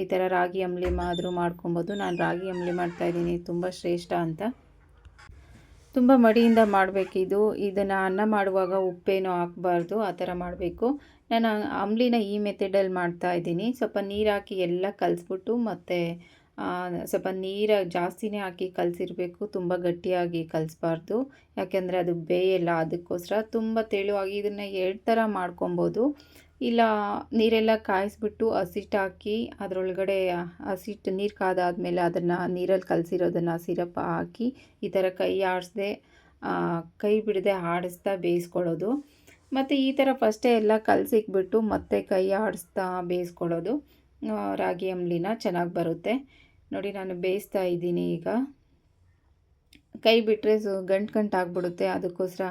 ಈ ಥರ ರಾಗಿ ಅಂಬಲಿ ಆದರೂ ಮಾಡ್ಕೊಬೋದು. ನಾನು ರಾಗಿ ಅಂಬಲಿ ಮಾಡ್ತಾಯಿದ್ದೀನಿ, ತುಂಬ ಶ್ರೇಷ್ಠ ಅಂತ. ತುಂಬ ಮಡಿಯಿಂದ ಮಾಡಬೇಕಿದು. ಇದನ್ನು ಅನ್ನ ಮಾಡುವಾಗ ಉಪ್ಪೇನೂ ಹಾಕಬಾರ್ದು, ಆ ಥರ ಮಾಡಬೇಕು. ನಾನು ಅಂಬಲಿನ ಈ ಮೆಥಡಲ್ಲಿ ಮಾಡ್ತಾಯಿದ್ದೀನಿ. ಸ್ವಲ್ಪ ನೀರು ಹಾಕಿ ಎಲ್ಲ ಕಲಿಸ್ಬಿಟ್ಟು ಮತ್ತು ಸ್ವಲ್ಪ ನೀರು ಜಾಸ್ತಿನೇ ಹಾಕಿ ಕಲಸಿರಬೇಕು. ತುಂಬ ಗಟ್ಟಿಯಾಗಿ ಕಲಿಸ್ಬಾರ್ದು, ಯಾಕೆಂದರೆ ಅದು ಬೇಯಲ್ಲ. ಅದಕ್ಕೋಸ್ಕರ ತುಂಬ ತೆಳುವಾಗಿ ಇದನ್ನು 2 ಥರ ಮಾಡ್ಕೊಬೋದು. ಇಲ್ಲ ನೀರೆಲ್ಲ ಕಾಯಿಸ್ಬಿಟ್ಟು ಹಸಿಟ್ಟು ಹಾಕಿ ಅದರೊಳಗಡೆ ಹಸಿಟ್ಟು ನೀರು ಕಾದಾದಮೇಲೆ ಅದನ್ನು ನೀರಲ್ಲಿ ಕಲಸಿರೋದನ್ನು ಸಿರಪ್ ಹಾಕಿ ಈ ಥರ ಕೈ ಆಡಿಸ್ದೆ ಕೈ ಬಿಡದೆ ಆಡಿಸ್ತಾ ಬೇಯಿಸ್ಕೊಳ್ಳೋದು. ಮತ್ತು ಈ ಥರ ಫಸ್ಟೇ ಎಲ್ಲ ಕಲಸಿಕ್ಬಿಟ್ಟು ಮತ್ತೆ ಕೈ ಆಡಿಸ್ತಾ ಬೇಯಿಸ್ಕೊಳ್ಳೋದು. ರಾಗಿ ಅಂಬಲಿನ ಚೆನ್ನಾಗಿ ಬರುತ್ತೆ. ನೋಡಿ ನಾನು ಬೇಯಿಸ್ತಾ ಇದ್ದೀನಿ. ಈಗ ಕೈ ಬಿಟ್ಟರೆ ಗಂಟು ಆಗಿಬಿಡುತ್ತೆ. ಅದಕ್ಕೋಸ್ಕರ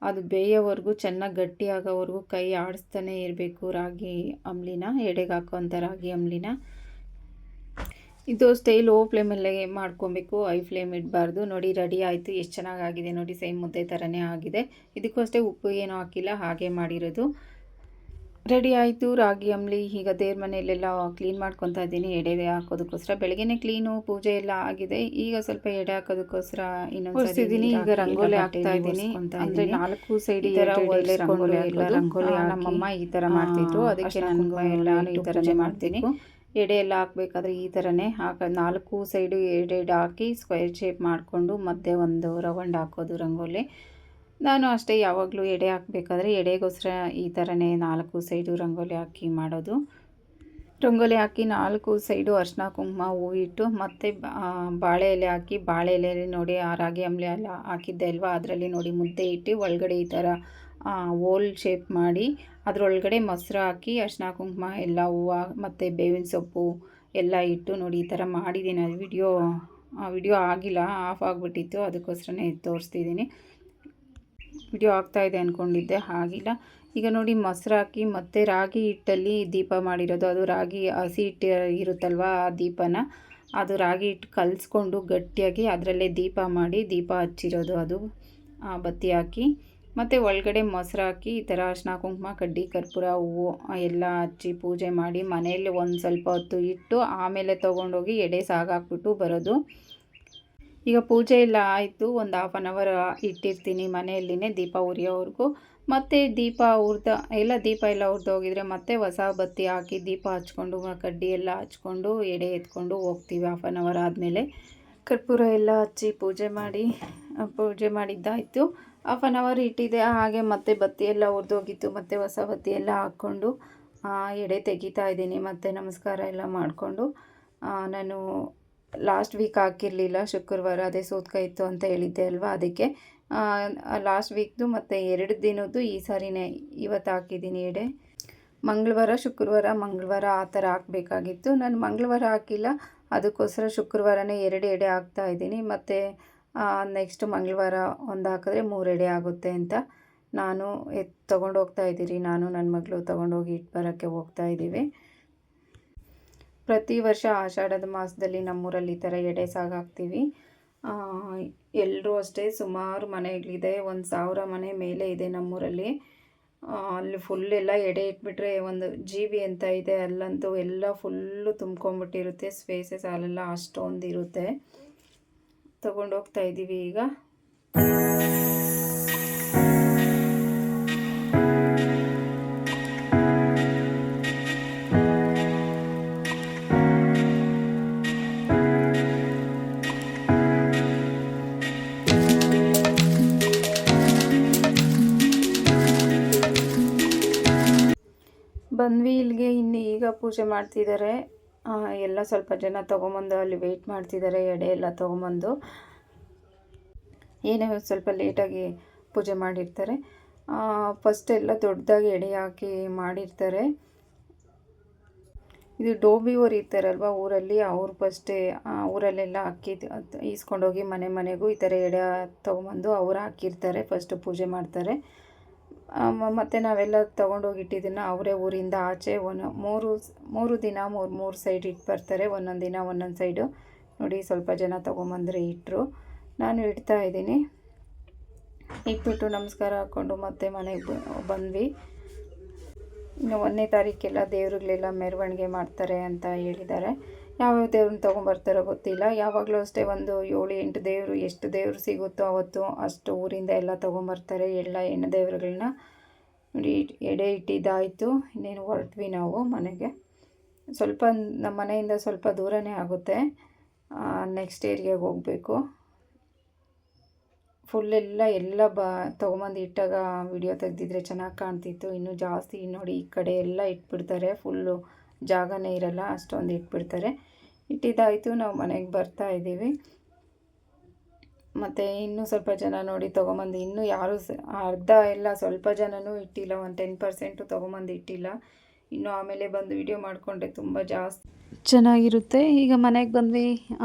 ಅದು ಬೇಯೋವರೆಗೂ ಚೆನ್ನಾಗಿ ಗಟ್ಟಿಯಾಗೋವರೆಗೂ ಕೈ ಆಡಿಸ್ತಾನೆ ಇರಬೇಕು. ರಾಗಿ ಅಂಬಲಿನ ಎಡೆಗೆ ಹಾಕೋವಂಥ ರಾಗಿ ಅಂಬಲಿನ ಇದು ಸ್ಟೈಲ್ ಲೋ ಫ್ಲೇಮಲ್ಲೇ ಮಾಡ್ಕೊಬೇಕು, ಹೈ ಫ್ಲೇಮ್ ಇಡಬಾರ್ದು. ನೋಡಿ ರೆಡಿ ಆಯಿತು. ಎಷ್ಟು ಚೆನ್ನಾಗಾಗಿದೆ ನೋಡಿ, ಸೇಮ್ ಮುದ್ದೆ ಥರನೇ ಆಗಿದೆ. ಇದಕ್ಕೂ ಅಷ್ಟೇ ಉಪ್ಪು ಏನೂ ಹಾಕಿಲ್ಲ, ಹಾಗೆ ಮಾಡಿರೋದು. ರೆಡಿ ಆಯಿತು ರಾಗಿ ಅಂಬಲಿ. ಈಗ ದೇವ್ರ ಮನೆಯಲ್ಲೆಲ್ಲ ಕ್ಲೀನ್ ಮಾಡ್ಕೊತಾ ಇದ್ದೀನಿ ಎಡೆ ಹಾಕೋದಕ್ಕೋಸ್ಕರ. ಬೆಳಗ್ಗೆನೇ ಕ್ಲೀನು ಪೂಜೆ ಎಲ್ಲ ಆಗಿದೆ. ಈಗ ಸ್ವಲ್ಪ ಎಡೆ ಹಾಕೋದಕ್ಕೋಸ್ಕರ ಇನ್ನೊಂದು ಈಗ ರಂಗೋಲಿ ಹಾಕ್ತಾ ಇದ್ದೀನಿ. ಅಂದರೆ 4 ಸೈಡ್ ಈ ಥರ ರಂಗೋಲಿ ನಮ್ಮಮ್ಮ ಈ ಥರ ಮಾಡ್ತಿದ್ರು. ಅದಕ್ಕೆ ನನಗೂ ಎಲ್ಲ ಈ ಥರನೇ ಮಾಡ್ತೀನಿ. ಎಡೆ ಎಲ್ಲ ಹಾಕಬೇಕಾದ್ರೆ ಈ ಥರನೇ 4 ಸೈಡು ಎಡೆ ಹಾಕಿ ಸ್ಕ್ವೇರ್ ಶೇಪ್ ಮಾಡಿಕೊಂಡು ಮತ್ತೆ ಒಂದು ರೌಂಡ್ ಹಾಕೋದು ರಂಗೋಲಿ. ನಾನು ಅಷ್ಟೇ ಯಾವಾಗಲೂ ಎಡೆ ಹಾಕಬೇಕಾದ್ರೆ ಎಡೆಗೋಸ್ಕರ ಈ ಥರನೇ 4 ಸೈಡು ರಂಗೋಲಿ ಹಾಕಿ ಮಾಡೋದು. ರಂಗೋಲಿ ಹಾಕಿ 4 ಸೈಡು ಅರಿಶಿನ ಕುಂಕುಮ ಹೂವಿಟ್ಟು ಮತ್ತು ಬಾಳೆ ಎಲೆ ಹಾಕಿ, ಬಾಳೆ ಎಲೆಯಲ್ಲಿ ನೋಡಿ ಆ ರಾಗಿ ಅಂಬಲಿ ಎಲ್ಲ ಹಾಕಿದ್ದೆ ಅಲ್ವಾ, ಅದರಲ್ಲಿ ನೋಡಿ ಮುದ್ದೆ ಇಟ್ಟು ಒಳಗಡೆ ಈ ಥರ ಓಲ್ ಶೇಪ್ ಮಾಡಿ ಅದರೊಳಗಡೆ ಮೊಸರು ಹಾಕಿ ಅರಿಶಿನ ಕುಂಕುಮ ಎಲ್ಲ ಹೂವು ಮತ್ತು ಬೇವಿನ ಸೊಪ್ಪು ಎಲ್ಲ ಇಟ್ಟು ನೋಡಿ ಈ ಥರ ಮಾಡಿದ್ದೀನಿ. ಅದು ವಿಡಿಯೋ ಆಗಿಲ್ಲ, ಆಫ್ ಆಗಿಬಿಟ್ಟಿತ್ತು, ಅದಕ್ಕೋಸ್ಕರನೇ ತೋರಿಸ್ತಿದ್ದೀನಿ. ವಿಡಿಯೋ ಆಗ್ತಾಯಿದೆ ಅಂದ್ಕೊಂಡಿದ್ದೆ, ಆಗಿಲ್ಲ. ಈಗ ನೋಡಿ ಮೊಸರು ಹಾಕಿ ಮತ್ತು ರಾಗಿ ಹಿಟ್ಟಲ್ಲಿ ದೀಪ ಮಾಡಿರೋದು. ಅದು ರಾಗಿ ಹಸಿ ಹಿಟ್ಟು ಇರುತ್ತಲ್ವ, ಆ ದೀಪನ ಅದು ರಾಗಿ ಹಿಟ್ಟು ಕಲಿಸ್ಕೊಂಡು ಗಟ್ಟಿಯಾಗಿ ಅದರಲ್ಲೇ ದೀಪ ಮಾಡಿ ದೀಪ ಹಚ್ಚಿರೋದು ಅದು ಬತ್ತಿ ಹಾಕಿ, ಮತ್ತು ಒಳಗಡೆ ಮೊಸರು ಹಾಕಿ ಈ ಥರ ಅರಿಶಿನ ಕುಂಕುಮ ಕಡ್ಡಿ ಕರ್ಪೂರ ಹೂವು ಎಲ್ಲ ಹಚ್ಚಿ ಪೂಜೆ ಮಾಡಿ ಮನೆಯಲ್ಲಿ ಒಂದು ಸ್ವಲ್ಪ ಹೊತ್ತು ಇಟ್ಟು ಆಮೇಲೆ ತೊಗೊಂಡೋಗಿ ಎಡೆ ಸಾಗಾಕ್ಬಿಟ್ಟು ಬರೋದು. ಈಗ ಪೂಜೆ ಎಲ್ಲ ಆಯಿತು, ಒಂದು 1/2 ಅವರ್ ಇಟ್ಟಿರ್ತೀನಿ ಮನೆಯಲ್ಲಿನೇ ದೀಪ ಉರಿಯೋವರೆಗೂ. ಮತ್ತು ದೀಪ ದೀಪ ಎಲ್ಲ ಉರಿದೋಗಿದ್ರೆ ಮತ್ತೆ ಹೊಸ ಬತ್ತಿ ಹಾಕಿ ದೀಪ ಹಚ್ಕೊಂಡು ಕಡ್ಡಿ ಎಲ್ಲ ಹಚ್ಕೊಂಡು ಎಡೆ ಎತ್ಕೊಂಡು ಹೋಗ್ತೀವಿ. 1/2 ಅವರ್ ಆದಮೇಲೆ ಕರ್ಪೂರ ಎಲ್ಲ ಹಚ್ಚಿ ಪೂಜೆ ಮಾಡಿದ್ದಾಯಿತು. 1/2 ಅವರ್ ಇಟ್ಟಿದ್ದೆ, ಹಾಗೆ ಮತ್ತೆ ಬತ್ತಿ ಎಲ್ಲ ಉರಿದೋಗಿತ್ತು. ಮತ್ತು ಹೊಸ ಬತ್ತಿ ಎಲ್ಲ ಹಾಕ್ಕೊಂಡು ಎಡೆ ತೆಗಿತಾ ಇದ್ದೀನಿ. ಮತ್ತು ನಮಸ್ಕಾರ ಎಲ್ಲ ಮಾಡಿಕೊಂಡು ನಾನು ಲಾಸ್ಟ್ ವೀಕ್ ಹಾಕಿರಲಿಲ್ಲ, ಶುಕ್ರವಾರ ಅದೇ ಸೂತಕ ಇತ್ತು ಅಂತ ಹೇಳಿದ್ದೆ ಅಲ್ವಾ, ಅದಕ್ಕೆ ಲಾಸ್ಟ್ ವೀಕ್ದು ಮತ್ತು 2 ದಿನದ್ದು ಈ ಸಾರಿನೇ ಇವತ್ತು ಹಾಕಿದ್ದೀನಿ ಎಡೆ. ಮಂಗಳವಾರ ಶುಕ್ರವಾರ ಮಂಗಳವಾರ ಆ ಥರ ಹಾಕಬೇಕಾಗಿತ್ತು. ನಾನು ಮಂಗಳವಾರ ಹಾಕಿಲ್ಲ, ಅದಕ್ಕೋಸ್ಕರ ಶುಕ್ರವಾರನೇ 2 ಎಡೆ ಹಾಕ್ತಾಯಿದ್ದೀನಿ. ಮತ್ತು ನೆಕ್ಸ್ಟ್ ಮಂಗಳವಾರ ಒಂದು ಹಾಕಿದ್ರೆ 3 ಎಡೆ ಆಗುತ್ತೆ ಅಂತ ನಾನು ತೊಗೊಂಡು ಹೋಗ್ತಾಯಿದ್ದೀರಿ. ನಾನು ನನ್ನ ಮಗಳು ತೊಗೊಂಡೋಗಿ ಇಟ್ಟು ಬರೋಕ್ಕೆ ಹೋಗ್ತಾಯಿದ್ದೀವಿ. ಪ್ರತಿ ವರ್ಷ ಆಷಾಢದ ಮಾಸದಲ್ಲಿ ನಮ್ಮೂರಲ್ಲಿ ಈ ಥರ ಎಡೆ ಸಾಗಾಕ್ತೀವಿ. ಎಲ್ಲರೂ ಅಷ್ಟೇ, ಸುಮಾರು ಮನೆಗಳಿದೆ, 1000 ಮನೆ ಮೇಲೆ ಇದೆ ನಮ್ಮೂರಲ್ಲಿ. ಅಲ್ಲಿ ಫುಲ್ಲೆಲ್ಲ ಎಡೆ ಇಟ್ಬಿಟ್ರೆ ಒಂದು GB ಅಂತ ಇದೆ, ಅಲ್ಲಂತೂ ಎಲ್ಲ ಫುಲ್ಲು ತುಂಬ್ಕೊಂಬಿಟ್ಟಿರುತ್ತೆ, ಸ್ಪೇಸಸ್ ಅಲ್ಲೆಲ್ಲ ಅಷ್ಟೊಂದಿರುತ್ತೆ. ತೊಗೊಂಡೋಗ್ತಾ ಇದ್ದೀವಿ ಈಗ. ಬಂದ್ವಿ ಇಲ್ಲಿಗೆ. ಇನ್ನು ಈಗ ಪೂಜೆ ಮಾಡ್ತಿದ್ದಾರೆ ಎಲ್ಲ. ಸ್ವಲ್ಪ ಜನ ತೊಗೊಂಬಂದು ಅಲ್ಲಿ ವೆಯ್ಟ್ ಮಾಡ್ತಿದ್ದಾರೆ, ಎಡೆ ಎಲ್ಲ ತೊಗೊಂಬಂದು. ಏನೇ ಸ್ವಲ್ಪ ಲೇಟಾಗಿ ಪೂಜೆ ಮಾಡಿರ್ತಾರೆ. ಫಸ್ಟ್ ಎಲ್ಲ ದೊಡ್ಡದಾಗಿ ಎಡೆ ಹಾಕಿ ಮಾಡಿರ್ತಾರೆ. ಇದು ಡೋಬಿಯವರು ಇರ್ತಾರಲ್ವ ಊರಲ್ಲಿ, ಅವ್ರು ಫಸ್ಟೇ ಊರಲ್ಲೆಲ್ಲ ಅಕ್ಕಿ ಈಸ್ಕೊಂಡೋಗಿ ಮನೆಗೂ ಈ ಥರ ಎಡೆ ತೊಗೊಂಬಂದು ಅವ್ರು ಹಾಕಿರ್ತಾರೆ, ಫಸ್ಟು ಪೂಜೆ ಮಾಡ್ತಾರೆ. ಮತ್ತು ನಾವೆಲ್ಲ ತೊಗೊಂಡೋಗಿಟ್ಟಿದ್ದನ್ನು ಅವರೇ ಊರಿಂದ ಆಚೆ ಮೂರು ದಿನ ಮೂರು ಸೈಡ್ ಇಟ್ಟು ಬರ್ತಾರೆ. ಒಂದೊಂದು ದಿನ ಒಂದೊಂದು ಸೈಡು. ನೋಡಿ ಸ್ವಲ್ಪ ಜನ ತೊಗೊಂಬಂದರೆ ಇಟ್ಟರು, ನಾನು ಇಡ್ತಾ ಇದ್ದೀನಿ. ಇಟ್ಬಿಟ್ಟು ನಮಸ್ಕಾರ ಹಾಕ್ಕೊಂಡು ಮತ್ತೆ ಮನೆಗೆ ಬಂದ್ವಿ. ಇನ್ನು 1ನೇ ತಾರೀಕೆಲ್ಲ ದೇವ್ರುಗಳೆಲ್ಲ ಮೆರವಣಿಗೆ ಮಾಡ್ತಾರೆ ಅಂತ ಹೇಳಿದ್ದಾರೆ. ಯಾವ್ಯಾವ ದೇವ್ರನ್ನ ತೊಗೊಂಬರ್ತಾರೋ ಗೊತ್ತಿಲ್ಲ. ಯಾವಾಗಲೂ ಅಷ್ಟೇ ಒಂದು 7-8 ದೇವರು, ಎಷ್ಟು ದೇವರು ಸಿಗುತ್ತೋ ಅವತ್ತು ಅಷ್ಟು ಊರಿಂದ ಎಲ್ಲ ತೊಗೊಂಬರ್ತಾರೆ, ಎಲ್ಲ ಹೆಣ್ಣು ದೇವರುಗಳನ್ನ. ನೋಡಿ ಎಡೆ ಇಟ್ಟಿದ್ದಾಯಿತು, ಇನ್ನೇನು ಹೊರಟ್ವಿ ನಾವು ಮನೆಗೆ. ಸ್ವಲ್ಪ ನಮ್ಮ ಮನೆಯಿಂದ ಸ್ವಲ್ಪ ದೂರನೇ ಆಗುತ್ತೆ, ನೆಕ್ಸ್ಟ್ ಏರಿಯಾಗೆ ಹೋಗಬೇಕು. ಫುಲ್ಲೆಲ್ಲ ತೊಗೊಂಬಂದು ಇಟ್ಟಾಗ ವಿಡಿಯೋ ತೆಗೆದಿದ್ರೆ ಚೆನ್ನಾಗಿ ಕಾಣ್ತಿತ್ತು. ಇನ್ನೂ ಜಾಸ್ತಿ ನೋಡಿ ಈ ಕಡೆ ಎಲ್ಲ ಇಟ್ಬಿಡ್ತಾರೆ, ಫುಲ್ಲು ಜಾಗನೇ ಇರಲ್ಲ, ಅಷ್ಟೊಂದು ಇಟ್ಬಿಡ್ತಾರೆ. ಇಟ್ಟಿದ್ದಾಯಿತು, ನಾವು ಮನೆಗೆ ಬರ್ತಾ ಇದ್ದೀವಿ. ಮತ್ತು ಇನ್ನೂ ಸ್ವಲ್ಪ ಜನ ನೋಡಿ ತೊಗೊಂಬಂದು, ಇನ್ನೂ ಯಾರೂ ಅರ್ಧ ಎಲ್ಲ ಸ್ವಲ್ಪ ಜನನೂ ಇಟ್ಟಿಲ್ಲ, ಒಂದು 10% ತೊಗೊಂಬಂದು ಇಟ್ಟಿಲ್ಲ. ಇನ್ನು ಆಮೇಲೆ ಬಂದು ವಿಡಿಯೋ ಮಾಡಿಕೊಂಡ್ರೆ ತುಂಬ ಜಾಸ್ತಿ ಚೆನ್ನಾಗಿರುತ್ತೆ. ಈಗ ಮನೆಗೆ ಬಂದ್ವಿ.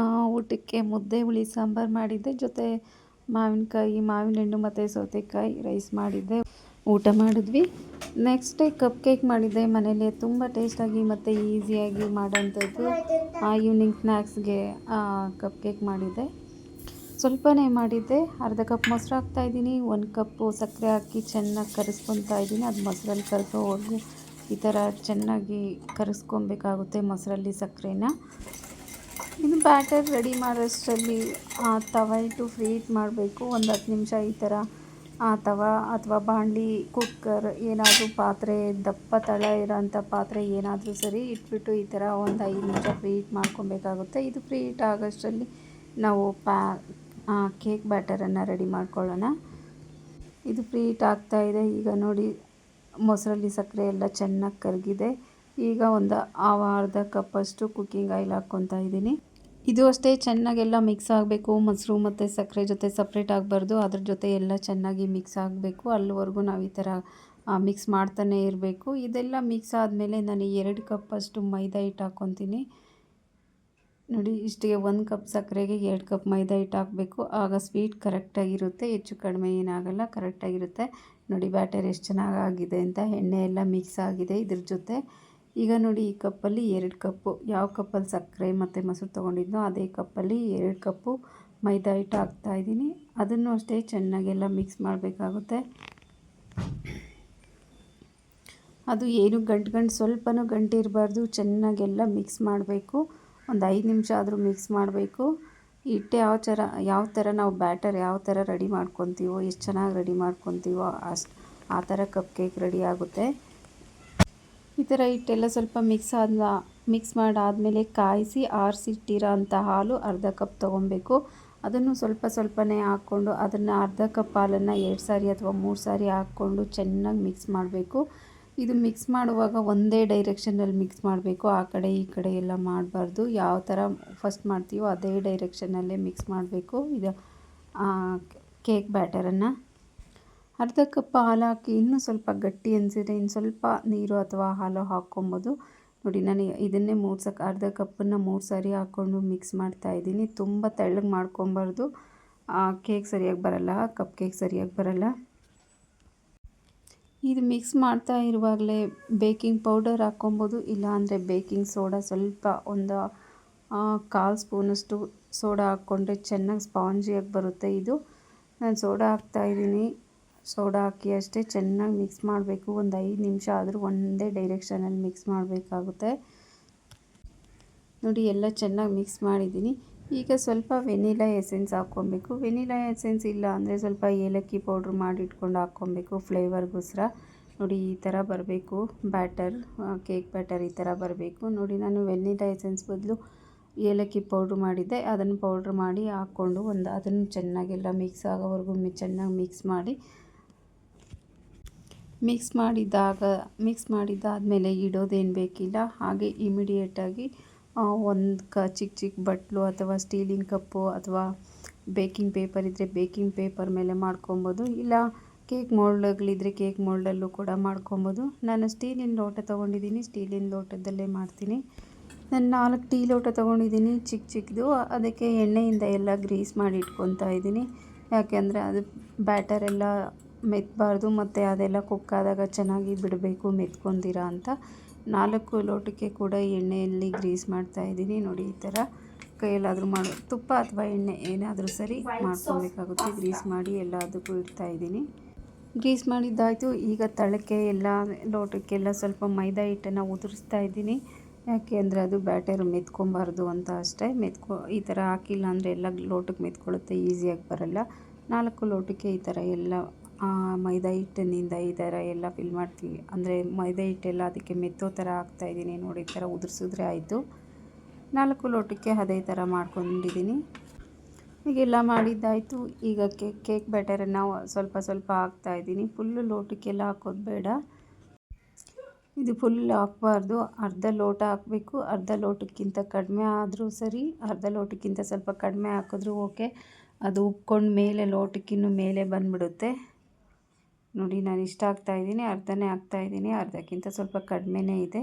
ಊಟಕ್ಕೆ ಮುದ್ದೆ ಹುಳಿ ಸಾಂಬಾರು ಮಾಡಿದ್ದೆ, ಜೊತೆ ಮಾವಿನಕಾಯಿ, ಮಾವಿನ ಹಣ್ಣು ಮತ್ತು ಸೌತೆಕಾಯಿ ರೈಸ್ ಮಾಡಿದ್ದೆ, ಊಟ ಮಾಡಿದ್ವಿ. ನೆಕ್ಸ್ಟ್ ಡೇ ಕಪ್ ಕೇಕ್ ಮಾಡಿದ್ದೆ ಮನೇಲಿ, ತುಂಬ ಟೇಸ್ಟಾಗಿ ಮತ್ತು ಈಸಿಯಾಗಿ ಮಾಡೋಂಥದ್ದು. ಈವ್ನಿಂಗ್ ಸ್ನ್ಯಾಕ್ಸ್ಗೆ ಕಪ್ ಕೇಕ್ ಮಾಡಿದ್ದೆ. ಸ್ವಲ್ಪನೇ ಮಾಡಿದ್ದೆ, ಅರ್ಧ ಕಪ್ ಮೊಸರು ಹಾಕ್ತಾಯಿದ್ದೀನಿ, 1 ಕಪ್ಪು ಸಕ್ಕರೆ ಹಾಕಿ ಚೆನ್ನಾಗಿ ಕರೆಸ್ಕೊತಾ ಇದ್ದೀನಿ. ಅದು ಮೊಸರಲ್ಲಿ ಕರೆಸೋವರೆಗೂ ಈ ಥರ ಚೆನ್ನಾಗಿ ಕರೆಸ್ಕೊಬೇಕಾಗುತ್ತೆ ಮೊಸರಲ್ಲಿ ಸಕ್ಕರೆನ. ಇದು ಬ್ಯಾಟರ್ ರೆಡಿ ಮಾಡೋಷ್ಟರಲ್ಲಿ ತವ ಇಟ್ಟು ಫ್ರೀ ಹೀಟ್ ಮಾಡಬೇಕು. ಒಂದು 10 ನಿಮಿಷ ಈ ಥರ ತವ ಅಥವಾ ಬಾಣಲಿ, ಕುಕ್ಕರ್, ಏನಾದರೂ ಪಾತ್ರೆ, ದಪ್ಪ ತಳ ಇರೋಂಥ ಪಾತ್ರೆ ಏನಾದರೂ ಸರಿ ಇಟ್ಬಿಟ್ಟು ಈ ಥರ ಒಂದು 5 ನಿಮಿಷ ಫ್ರೀ ಹೀಟ್ ಮಾಡ್ಕೊಬೇಕಾಗುತ್ತೆ. ಇದು ಫ್ರೀ ಹೀಟ್ ಆಗೋಷ್ಟರಲ್ಲಿ ನಾವು ಕೇಕ್ ಬ್ಯಾಟರನ್ನು ರೆಡಿ ಮಾಡ್ಕೊಳ್ಳೋಣ. ಇದು ಫ್ರೀ ಹೀಟ್ ಆಗ್ತಾಯಿದೆ. ಈಗ ನೋಡಿ ಮೊಸರಲ್ಲಿ ಸಕ್ಕರೆ ಎಲ್ಲ ಚೆನ್ನಾಗಿ ಕರಗಿದೆ. ಈಗ ಒಂದು ಅರ್ಧ ಕಪ್ಪಷ್ಟು ಕುಕ್ಕಿಂಗ್ ಆಯಿಲ್ ಹಾಕ್ಕೊತಾ ಇದ್ದೀನಿ. ಇದು ಅಷ್ಟೇ ಚೆನ್ನಾಗೆಲ್ಲ ಮಿಕ್ಸ್ ಆಗಬೇಕು. ಮೊಸರು ಮತ್ತು ಸಕ್ಕರೆ ಜೊತೆ ಸಪ್ರೇಟ್ ಆಗಬಾರ್ದು, ಅದ್ರ ಜೊತೆ ಎಲ್ಲ ಚೆನ್ನಾಗಿ ಮಿಕ್ಸ್ ಆಗಬೇಕು. ಅಲ್ಲಿವರೆಗೂ ನಾವು ಈ ಥರ ಮಿಕ್ಸ್ ಮಾಡ್ತಾನೆ ಇರಬೇಕು. ಇದೆಲ್ಲ ಮಿಕ್ಸ್ ಆದಮೇಲೆ ನಾನು 2 ಕಪ್ಪಷ್ಟು ಮೈದಾ ಹಿಟ್ಟು ಹಾಕ್ಕೊತೀನಿ. ನೋಡಿ ಇಷ್ಟಿಗೆ 1 ಕಪ್ ಸಕ್ಕರೆಗೆ 2 ಕಪ್ ಮೈದಾ ಹಿಟ್ಟು ಹಾಕಬೇಕು. ಆಗ ಸ್ವೀಟ್ ಕರೆಕ್ಟಾಗಿರುತ್ತೆ, ಹೆಚ್ಚು ಕಡಿಮೆ ಏನಾಗಲ್ಲ, ಕರೆಕ್ಟಾಗಿರುತ್ತೆ. ನೋಡಿ ಬ್ಯಾಟರ್ ಎಷ್ಟು ಚೆನ್ನಾಗಾಗಿದೆ ಅಂತ, ಎಣ್ಣೆ ಎಲ್ಲ ಮಿಕ್ಸ್ ಆಗಿದೆ ಇದ್ರ ಜೊತೆ. ಈಗ ನೋಡಿ ಈ ಕಪ್ಪಲ್ಲಿ 2 ಕಪ್ಪು, ಯಾವ ಕಪ್ಪಲ್ಲಿ ಸಕ್ಕರೆ ಮತ್ತು ಮೊಸರು ತೊಗೊಂಡಿದ್ನೋ ಅದೇ ಕಪ್ಪಲ್ಲಿ 2 ಕಪ್ಪು ಮೈದಾ ಹಿಟ್ಟು ಹಾಕ್ತಾಯಿದ್ದೀನಿ. ಅದನ್ನು ಅಷ್ಟೇ ಚೆನ್ನಾಗೆಲ್ಲ ಮಿಕ್ಸ್ ಮಾಡಬೇಕಾಗುತ್ತೆ. ಅದು ಏನು ಗಂಟು ಸ್ವಲ್ಪನೂ ಗಂಟು ಇರಬಾರ್ದು, ಚೆನ್ನಾಗೆಲ್ಲ ಮಿಕ್ಸ್ ಮಾಡಬೇಕು. ಒಂದು 5 ನಿಮಿಷ ಆದರೂ ಮಿಕ್ಸ್ ಮಾಡಬೇಕು. ಹಿಟ್ಟು ಯಾವ ಥರ ನಾವು ಬ್ಯಾಟರ್ ಯಾವ ಥರ ರೆಡಿ ಮಾಡ್ಕೊತೀವೋ, ಎಷ್ಟು ಚೆನ್ನಾಗಿ ರೆಡಿ ಮಾಡ್ಕೊತೀವೋ ಆ ಥರ ಕಪ್ ಕೇಕ್ ರೆಡಿ ಆಗುತ್ತೆ. ಈ ಥರ ಹಿಟ್ಟೆಲ್ಲ ಸ್ವಲ್ಪ ಮಿಕ್ಸ್ ಮಾಡಾದಮೇಲೆ ಕಾಯಿಸಿ ಆರಿಸಿಟ್ಟಿರೋ ಅಂಥ ಹಾಲು ಅರ್ಧ ಕಪ್ ತೊಗೊಬೇಕು. ಅದನ್ನು ಸ್ವಲ್ಪನೇ ಹಾಕ್ಕೊಂಡು ಅದನ್ನು ಅರ್ಧ ಕಪ್ ಹಾಲನ್ನು 2 ಸಾರಿ ಅಥವಾ 3 ಸಾರಿ ಹಾಕ್ಕೊಂಡು ಚೆನ್ನಾಗಿ ಮಿಕ್ಸ್ ಮಾಡಬೇಕು. ಇದು ಮಿಕ್ಸ್ ಮಾಡುವಾಗ ಒಂದೇ ಡೈರೆಕ್ಷನಲ್ಲಿ ಮಿಕ್ಸ್ ಮಾಡಬೇಕು, ಆ ಕಡೆ ಈ ಕಡೆ ಎಲ್ಲ ಮಾಡಬಾರ್ದು. ಯಾವ ಥರ ಫಸ್ಟ್ ಮಾಡ್ತೀವೋ ಅದೇ ಡೈರೆಕ್ಷನಲ್ಲೇ ಮಿಕ್ಸ್ ಮಾಡಬೇಕು ಇದು ಕೇಕ್ ಬ್ಯಾಟರನ್ನು. ಅರ್ಧ ಕಪ್ ಹಾಲು ಹಾಕಿ ಇನ್ನೂ ಸ್ವಲ್ಪ ಗಟ್ಟಿ ಅನಿಸಿದ್ರೆ ಇನ್ನು ಸ್ವಲ್ಪ ನೀರು ಅಥವಾ ಹಾಲು ಹಾಕ್ಕೊಬೋದು. ನೋಡಿ ನಾನು ಇದನ್ನೇ ಅರ್ಧ ಕಪ್ಪನ್ನು 3 ಸಾರಿ ಹಾಕ್ಕೊಂಡು ಮಿಕ್ಸ್ ಮಾಡ್ತಾಯಿದ್ದೀನಿ. ತುಂಬ ತೆಳ್ಳಗೆ ಮಾಡ್ಕೊಬಾರ್ದು, ಕೇಕ್ ಸರಿಯಾಗಿ ಬರಲ್ಲ, ಕಪ್ ಕೇಕ್ ಸರಿಯಾಗಿ ಬರಲ್ಲ. ಇದು ಮಿಕ್ಸ್ ಮಾಡ್ತಾ ಇರುವಾಗಲೇ ಬೇಕಿಂಗ್ ಪೌಡರ್ ಹಾಕ್ಕೊಬೋದು, ಇಲ್ಲಾಂದರೆ ಬೇಕಿಂಗ್ ಸೋಡಾ ಸ್ವಲ್ಪ ಒಂದು 1/4 ಸ್ಪೂನಷ್ಟು ಸೋಡಾ ಹಾಕ್ಕೊಂಡ್ರೆ ಚೆನ್ನಾಗಿ ಸ್ಪಾಂಜಿಯಾಗಿ ಬರುತ್ತೆ. ಇದು ನಾನು ಸೋಡಾ ಹಾಕ್ತಾಯಿದ್ದೀನಿ. ಸೋಡಾ ಹಾಕಿ ಅಷ್ಟೇ ಚೆನ್ನಾಗಿ ಮಿಕ್ಸ್ ಮಾಡಬೇಕು. ಒಂದು 5 ನಿಮಿಷ ಆದರೂ ಒಂದೇ ಡೈರೆಕ್ಷನಲ್ಲಿ ಮಿಕ್ಸ್ ಮಾಡಬೇಕಾಗುತ್ತೆ. ನೋಡಿ ಎಲ್ಲ ಚೆನ್ನಾಗಿ ಮಿಕ್ಸ್ ಮಾಡಿದ್ದೀನಿ. ಈಗ ಸ್ವಲ್ಪ ವೆನಿಲಾ ಎಸೆನ್ಸ್ ಹಾಕ್ಕೊಬೇಕು. ವೆನಿಲಾ ಎಸೆನ್ಸ್ ಇಲ್ಲ ಅಂದರೆ ಸ್ವಲ್ಪ ಏಲಕ್ಕಿ ಪೌಡ್ರ್ ಮಾಡಿಟ್ಕೊಂಡು ಹಾಕ್ಕೊಬೇಕು ಫ್ಲೇವರ್ಗೋಸ್ಕರ. ನೋಡಿ ಈ ಥರ ಬರಬೇಕು ಬ್ಯಾಟರ್, ಕೇಕ್ ಬ್ಯಾಟರ್ ಈ ಥರ ಬರಬೇಕು. ನೋಡಿ ನಾನು ವೆನಿಲಾ ಎಸೆನ್ಸ್ ಬದಲು ಏಲಕ್ಕಿ ಪೌಡ್ರ್ ಮಾಡಿದ್ದೆ, ಅದನ್ನು ಪೌಡ್ರ್ ಮಾಡಿ ಹಾಕ್ಕೊಂಡು ಅದನ್ನು ಚೆನ್ನಾಗೆಲ್ಲ ಮಿಕ್ಸ್ ಆಗೋವರೆಗೂ ಚೆನ್ನಾಗಿ ಮಿಕ್ಸ್ ಮಾಡಿದ್ದಾದಮೇಲೆ ಇಡೋದೇನು ಬೇಕಿಲ್ಲ. ಹಾಗೆ ಇಮಿಡಿಯೇಟಾಗಿ ಒಂದು ಚಿಕ್ಕ ಬಟ್ಲು ಅಥವಾ ಸ್ಟೀಲಿನ ಕಪ್ಪು ಅಥವಾ ಬೇಕಿಂಗ್ ಪೇಪರ್ ಇದ್ದರೆ ಬೇಕಿಂಗ್ ಪೇಪರ್ ಮೇಲೆ ಮಾಡ್ಕೊಬೋದು, ಇಲ್ಲ ಕೇಕ್ ಮೋಲ್ಡ್ಗಳಿದ್ದರೆ ಕೇಕ್ ಮೋಲ್ಡಲ್ಲೂ ಕೂಡ ಮಾಡ್ಕೊಬೋದು. ನಾನು ಸ್ಟೀಲಿನ ಲೋಟ ತೊಗೊಂಡಿದ್ದೀನಿ, ಸ್ಟೀಲಿನ ಲೋಟದಲ್ಲೇ ಮಾಡ್ತೀನಿ. ನಾನು 4 ಟೀ ಲೋಟ ತೊಗೊಂಡಿದ್ದೀನಿ ಚಿಕ್ಕದು. ಅದಕ್ಕೆ ಎಣ್ಣೆಯಿಂದ ಎಲ್ಲ ಗ್ರೀಸ್ ಮಾಡಿ ಇಟ್ಕೊತಾ ಇದ್ದೀನಿ. ಯಾಕೆಂದರೆ ಅದು ಬ್ಯಾಟರ್ ಎಲ್ಲ ಮೆತ್ತಬಾರ್ದು ಮತ್ತು ಅದೆಲ್ಲ ಕುಕ್ಕಾದಾಗ ಚೆನ್ನಾಗಿ ಬಿಡಬೇಕು ಮೆತ್ಕೊಂದಿರ ಅಂತ. 4 ಲೋಟಕ್ಕೆ ಕೂಡ ಎಣ್ಣೆಯಲ್ಲಿ ಗ್ರೀಸ್ ಮಾಡ್ತಾಯಿದ್ದೀನಿ. ನೋಡಿ ಈ ಥರ ಕೈಯಲ್ಲಾದರೂ ತುಪ್ಪ ಅಥವಾ ಎಣ್ಣೆ ಏನಾದರೂ ಸರಿ ಮಾಡ್ಕೊಬೇಕಾಗುತ್ತೆ. ಗ್ರೀಸ್ ಮಾಡಿ ಎಲ್ಲದಕ್ಕೂ ಇಡ್ತಾಯಿದ್ದೀನಿ. ಗ್ರೀಸ್ ಮಾಡಿದ್ದಾಯಿತು. ಈಗ ತಳಕ್ಕೆ ಎಲ್ಲ ಲೋಟಕ್ಕೆಲ್ಲ ಸ್ವಲ್ಪ ಮೈದಾ ಹಿಟ್ಟನ್ನು ಉದುರಿಸ್ತಾ ಇದ್ದೀನಿ. ಯಾಕೆ ಅಂದರೆ ಅದು ಬ್ಯಾಟರ್ ಮೆತ್ಕೊಬಾರ್ದು ಅಂತ ಅಷ್ಟೇ. ಈ ಥರ ಹಾಕಿಲ್ಲ ಅಂದರೆ ಎಲ್ಲ ಲೋಟಕ್ಕೆ ಮೆತ್ಕೊಳ್ಳುತ್ತೆ, ಈಸಿಯಾಗಿ ಬರಲ್ಲ. 4 ಲೋಟಕ್ಕೆ ಈ ಥರ ಎಲ್ಲ ಮೈದಾ ಹಿಟ್ಟಿನಿಂದ ಈ ಥರ ಎಲ್ಲ ಫಿಲ್ ಮಾಡ್ತೀವಿ. ಅಂದರೆ ಮೈದಾ ಹಿಟ್ಟೆಲ್ಲ ಅದಕ್ಕೆ ಮೆತ್ತೋ ಥರ ಹಾಕ್ತಾಯಿದ್ದೀನಿ. ನೋಡಿ ಈ ಥರ ಉದುರಿಸಿದ್ರೆ ಆಯಿತು. 4 ಲೋಟಕ್ಕೆ ಅದೇ ಥರ ಮಾಡ್ಕೊಂಡಿದ್ದೀನಿ. ಹೀಗೆಲ್ಲ ಮಾಡಿದ್ದಾಯಿತು. ಈಗ ಕೇಕ್ ಬ್ಯಾಟರನ್ನು ಸ್ವಲ್ಪ ಹಾಕ್ತಾಯಿದ್ದೀನಿ. ಫುಲ್ಲು ಲೋಟಕ್ಕೆಲ್ಲ ಹಾಕೋದು ಬೇಡ, ಇದು ಫುಲ್ ಹಾಕಬಾರ್ದು. ಅರ್ಧ ಲೋಟ ಹಾಕಬೇಕು. ಅರ್ಧ ಲೋಟಕ್ಕಿಂತ ಕಡಿಮೆ ಆದರೂ ಸರಿ, ಅರ್ಧ ಲೋಟಕ್ಕಿಂತ ಸ್ವಲ್ಪ ಕಡಿಮೆ ಹಾಕಿದ್ರೂ ಓಕೆ. ಅದು ಉಬ್ಕೊಂಡು ಮೇಲೆ ಲೋಟಕ್ಕಿನ್ನೂ ಮೇಲೆ ಬಂದುಬಿಡುತ್ತೆ. ನೋಡಿ ನಾನು ಇಷ್ಟ ಹಾಕ್ತಾಯಿದ್ದೀನಿ, ಅರ್ಧನೇ ಹಾಕ್ತಾಯಿದ್ದೀನಿ, ಅರ್ಧಕ್ಕಿಂತ ಸ್ವಲ್ಪ ಕಡಿಮೆನೇ ಇದೆ.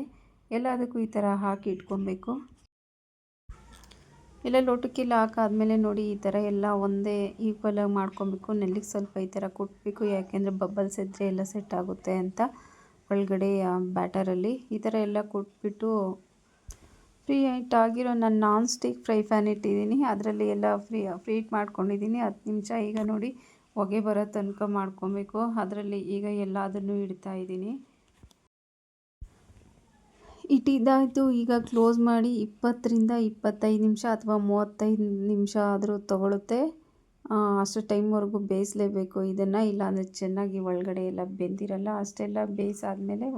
ಎಲ್ಲದಕ್ಕೂ ಈ ಥರ ಹಾಕಿ ಇಟ್ಕೊಬೇಕು. ಎಲ್ಲ ಲೋಟಕ್ಕೆಲ್ಲ ಹಾಕಾದ್ಮೇಲೆ ನೋಡಿ ಈ ಥರ ಎಲ್ಲ ಒಂದೇ ಈಕ್ವಲಾಗಿ ಮಾಡ್ಕೊಬೇಕು. ನೆಲ್ಲಿಗೆ ಸ್ವಲ್ಪ ಈ ಥರ ಕುಟ್ಟಬೇಕು, ಯಾಕೆಂದರೆ ಬಬ್ಬಲ್ಸ್ ಇದ್ದರೆ ಎಲ್ಲ ಸೆಟ್ ಆಗುತ್ತೆ ಅಂತ ಒಳಗಡೆ ಬ್ಯಾಟರಲ್ಲಿ. ಈ ಥರ ಎಲ್ಲ ಕುಟ್ಬಿಟ್ಟು ಫ್ರೀ ಹೀಟ್ ಆಗಿರೋ ನಾನು ನಾನ್ ಸ್ಟಿಕ್ ಫ್ರೈ ಪ್ಯಾನ್ ಇಟ್ಟಿದ್ದೀನಿ. ಅದರಲ್ಲಿ ಎಲ್ಲ ಫ್ರೀ ಹೀಟ್ ಮಾಡ್ಕೊಂಡಿದ್ದೀನಿ 10 ನಿಮಿಷ. ಈಗ ನೋಡಿ ಹೊಗೆ ಬರೋ ತನಕ ಮಾಡ್ಕೊಬೇಕು. ಅದರಲ್ಲಿ ಈಗ ಎಲ್ಲದನ್ನು ಇಡ್ತಾಯಿದ್ದೀನಿ. ಇಟ್ಟಿದ್ದಾಯಿತು. ಈಗ ಕ್ಲೋಸ್ ಮಾಡಿ 20ರಿಂದ 25 ನಿಮಿಷ ಅಥವಾ 35 ನಿಮಿಷ ಆದರೂ ತೊಗೊಳುತ್ತೆ. ಅಷ್ಟು ಟೈಮ್ವರೆಗೂ ಬೇಯಿಸಲೇಬೇಕು ಇದನ್ನು, ಇಲ್ಲಾಂದರೆ ಚೆನ್ನಾಗಿ ಒಳಗಡೆ ಎಲ್ಲ ಬೆಂದಿರಲ್ಲ. ಅಷ್ಟೆಲ್ಲ ಬೇಯಿಸಾದ್ಮೇಲೆ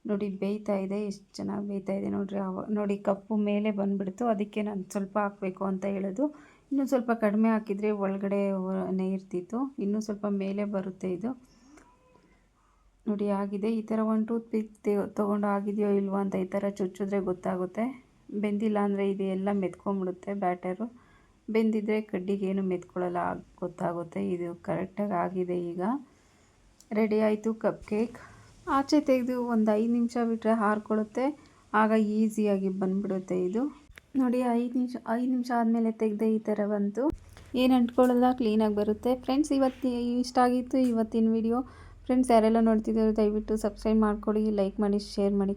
ನೋಡಿ ಬೇಯ್ತಾ ಇದೆ, ಎಷ್ಟು ಚೆನ್ನಾಗಿ ಬೇಯ್ತಾ ಇದೆ ನೋಡಿರಿ. ನೋಡಿ ಕಪ್ಪು ಮೇಲೆ ಬಂದುಬಿಡ್ತು, ಅದಕ್ಕೆ ನಾನು ಸ್ವಲ್ಪ ಹಾಕಬೇಕು ಅಂತ ಹೇಳೋದು. ಇನ್ನೂ ಸ್ವಲ್ಪ ಕಡಿಮೆ ಹಾಕಿದರೆ ಒಳಗಡೆ ಇರ್ತಿತ್ತು. ಇನ್ನೂ ಸ್ವಲ್ಪ ಮೇಲೆ ಬರುತ್ತೆ ಇದು. ನೋಡಿ ಆಗಿದೆ. ಈ ಥರ ಒಂದು ಟೂತ್ ಪಿಕ್ ತೊಗೊಂಡು ಆಗಿದೆಯೋ ಇಲ್ವೋ ಅಂತ ಈ ಥರ ಚುಚ್ಚಿದ್ರೆ ಗೊತ್ತಾಗುತ್ತೆ. ಬೆಂದಿಲ್ಲ ಅಂದರೆ ಇದು ಎಲ್ಲ ಮೆತ್ಕೊಂಡ್ಬಿಡುತ್ತೆ ಬ್ಯಾಟರು. ಬೆಂದಿದ್ರೆ ಕಡ್ಡಿಗೇನು ಮೆತ್ಕೊಳ್ಳಲ್ಲ, ಗೊತ್ತಾಗುತ್ತೆ. ಇದು ಕರೆಕ್ಟಾಗಿ ಆಗಿದೆ. ಈಗ ರೆಡಿ ಆಯಿತು ಕಪ್ ಕೇಕ್. ಆಚೆ ತೆಗೆದು ಒಂದು 5 ನಿಮಿಷ ಬಿಟ್ಟರೆ ಆರಿಕೊಳ್ಳುತ್ತೆ, ಆಗ ಈಸಿಯಾಗಿ ಬಂದುಬಿಡುತ್ತೆ ಇದು. ನೋಡಿ 5 ನಿಮಿಷ ಆದಮೇಲೆ ತೆಗೆದೆ ಈ ಥರ ಬಂತು. ಏನು ಅಂಟ್ಕೊಳ್ಳಲ್ಲ, ಕ್ಲೀನಾಗಿ ಬರುತ್ತೆ. ಫ್ರೆಂಡ್ಸ್ ಇಷ್ಟ ಆಗಿತ್ತು ಇವತ್ತಿನ ವಿಡಿಯೋ. ಫ್ರೆಂಡ್ಸ್ ಯಾರೆಲ್ಲ ನೋಡ್ತಿದ್ದೀರೋ ದಯವಿಟ್ಟು ಸಬ್ಸ್ಕ್ರೈಬ್ ಮಾಡ್ಕೊಳ್ಳಿ, ಲೈಕ್ ಮಾಡಿ, ಶೇರ್ ಮಾಡಿ.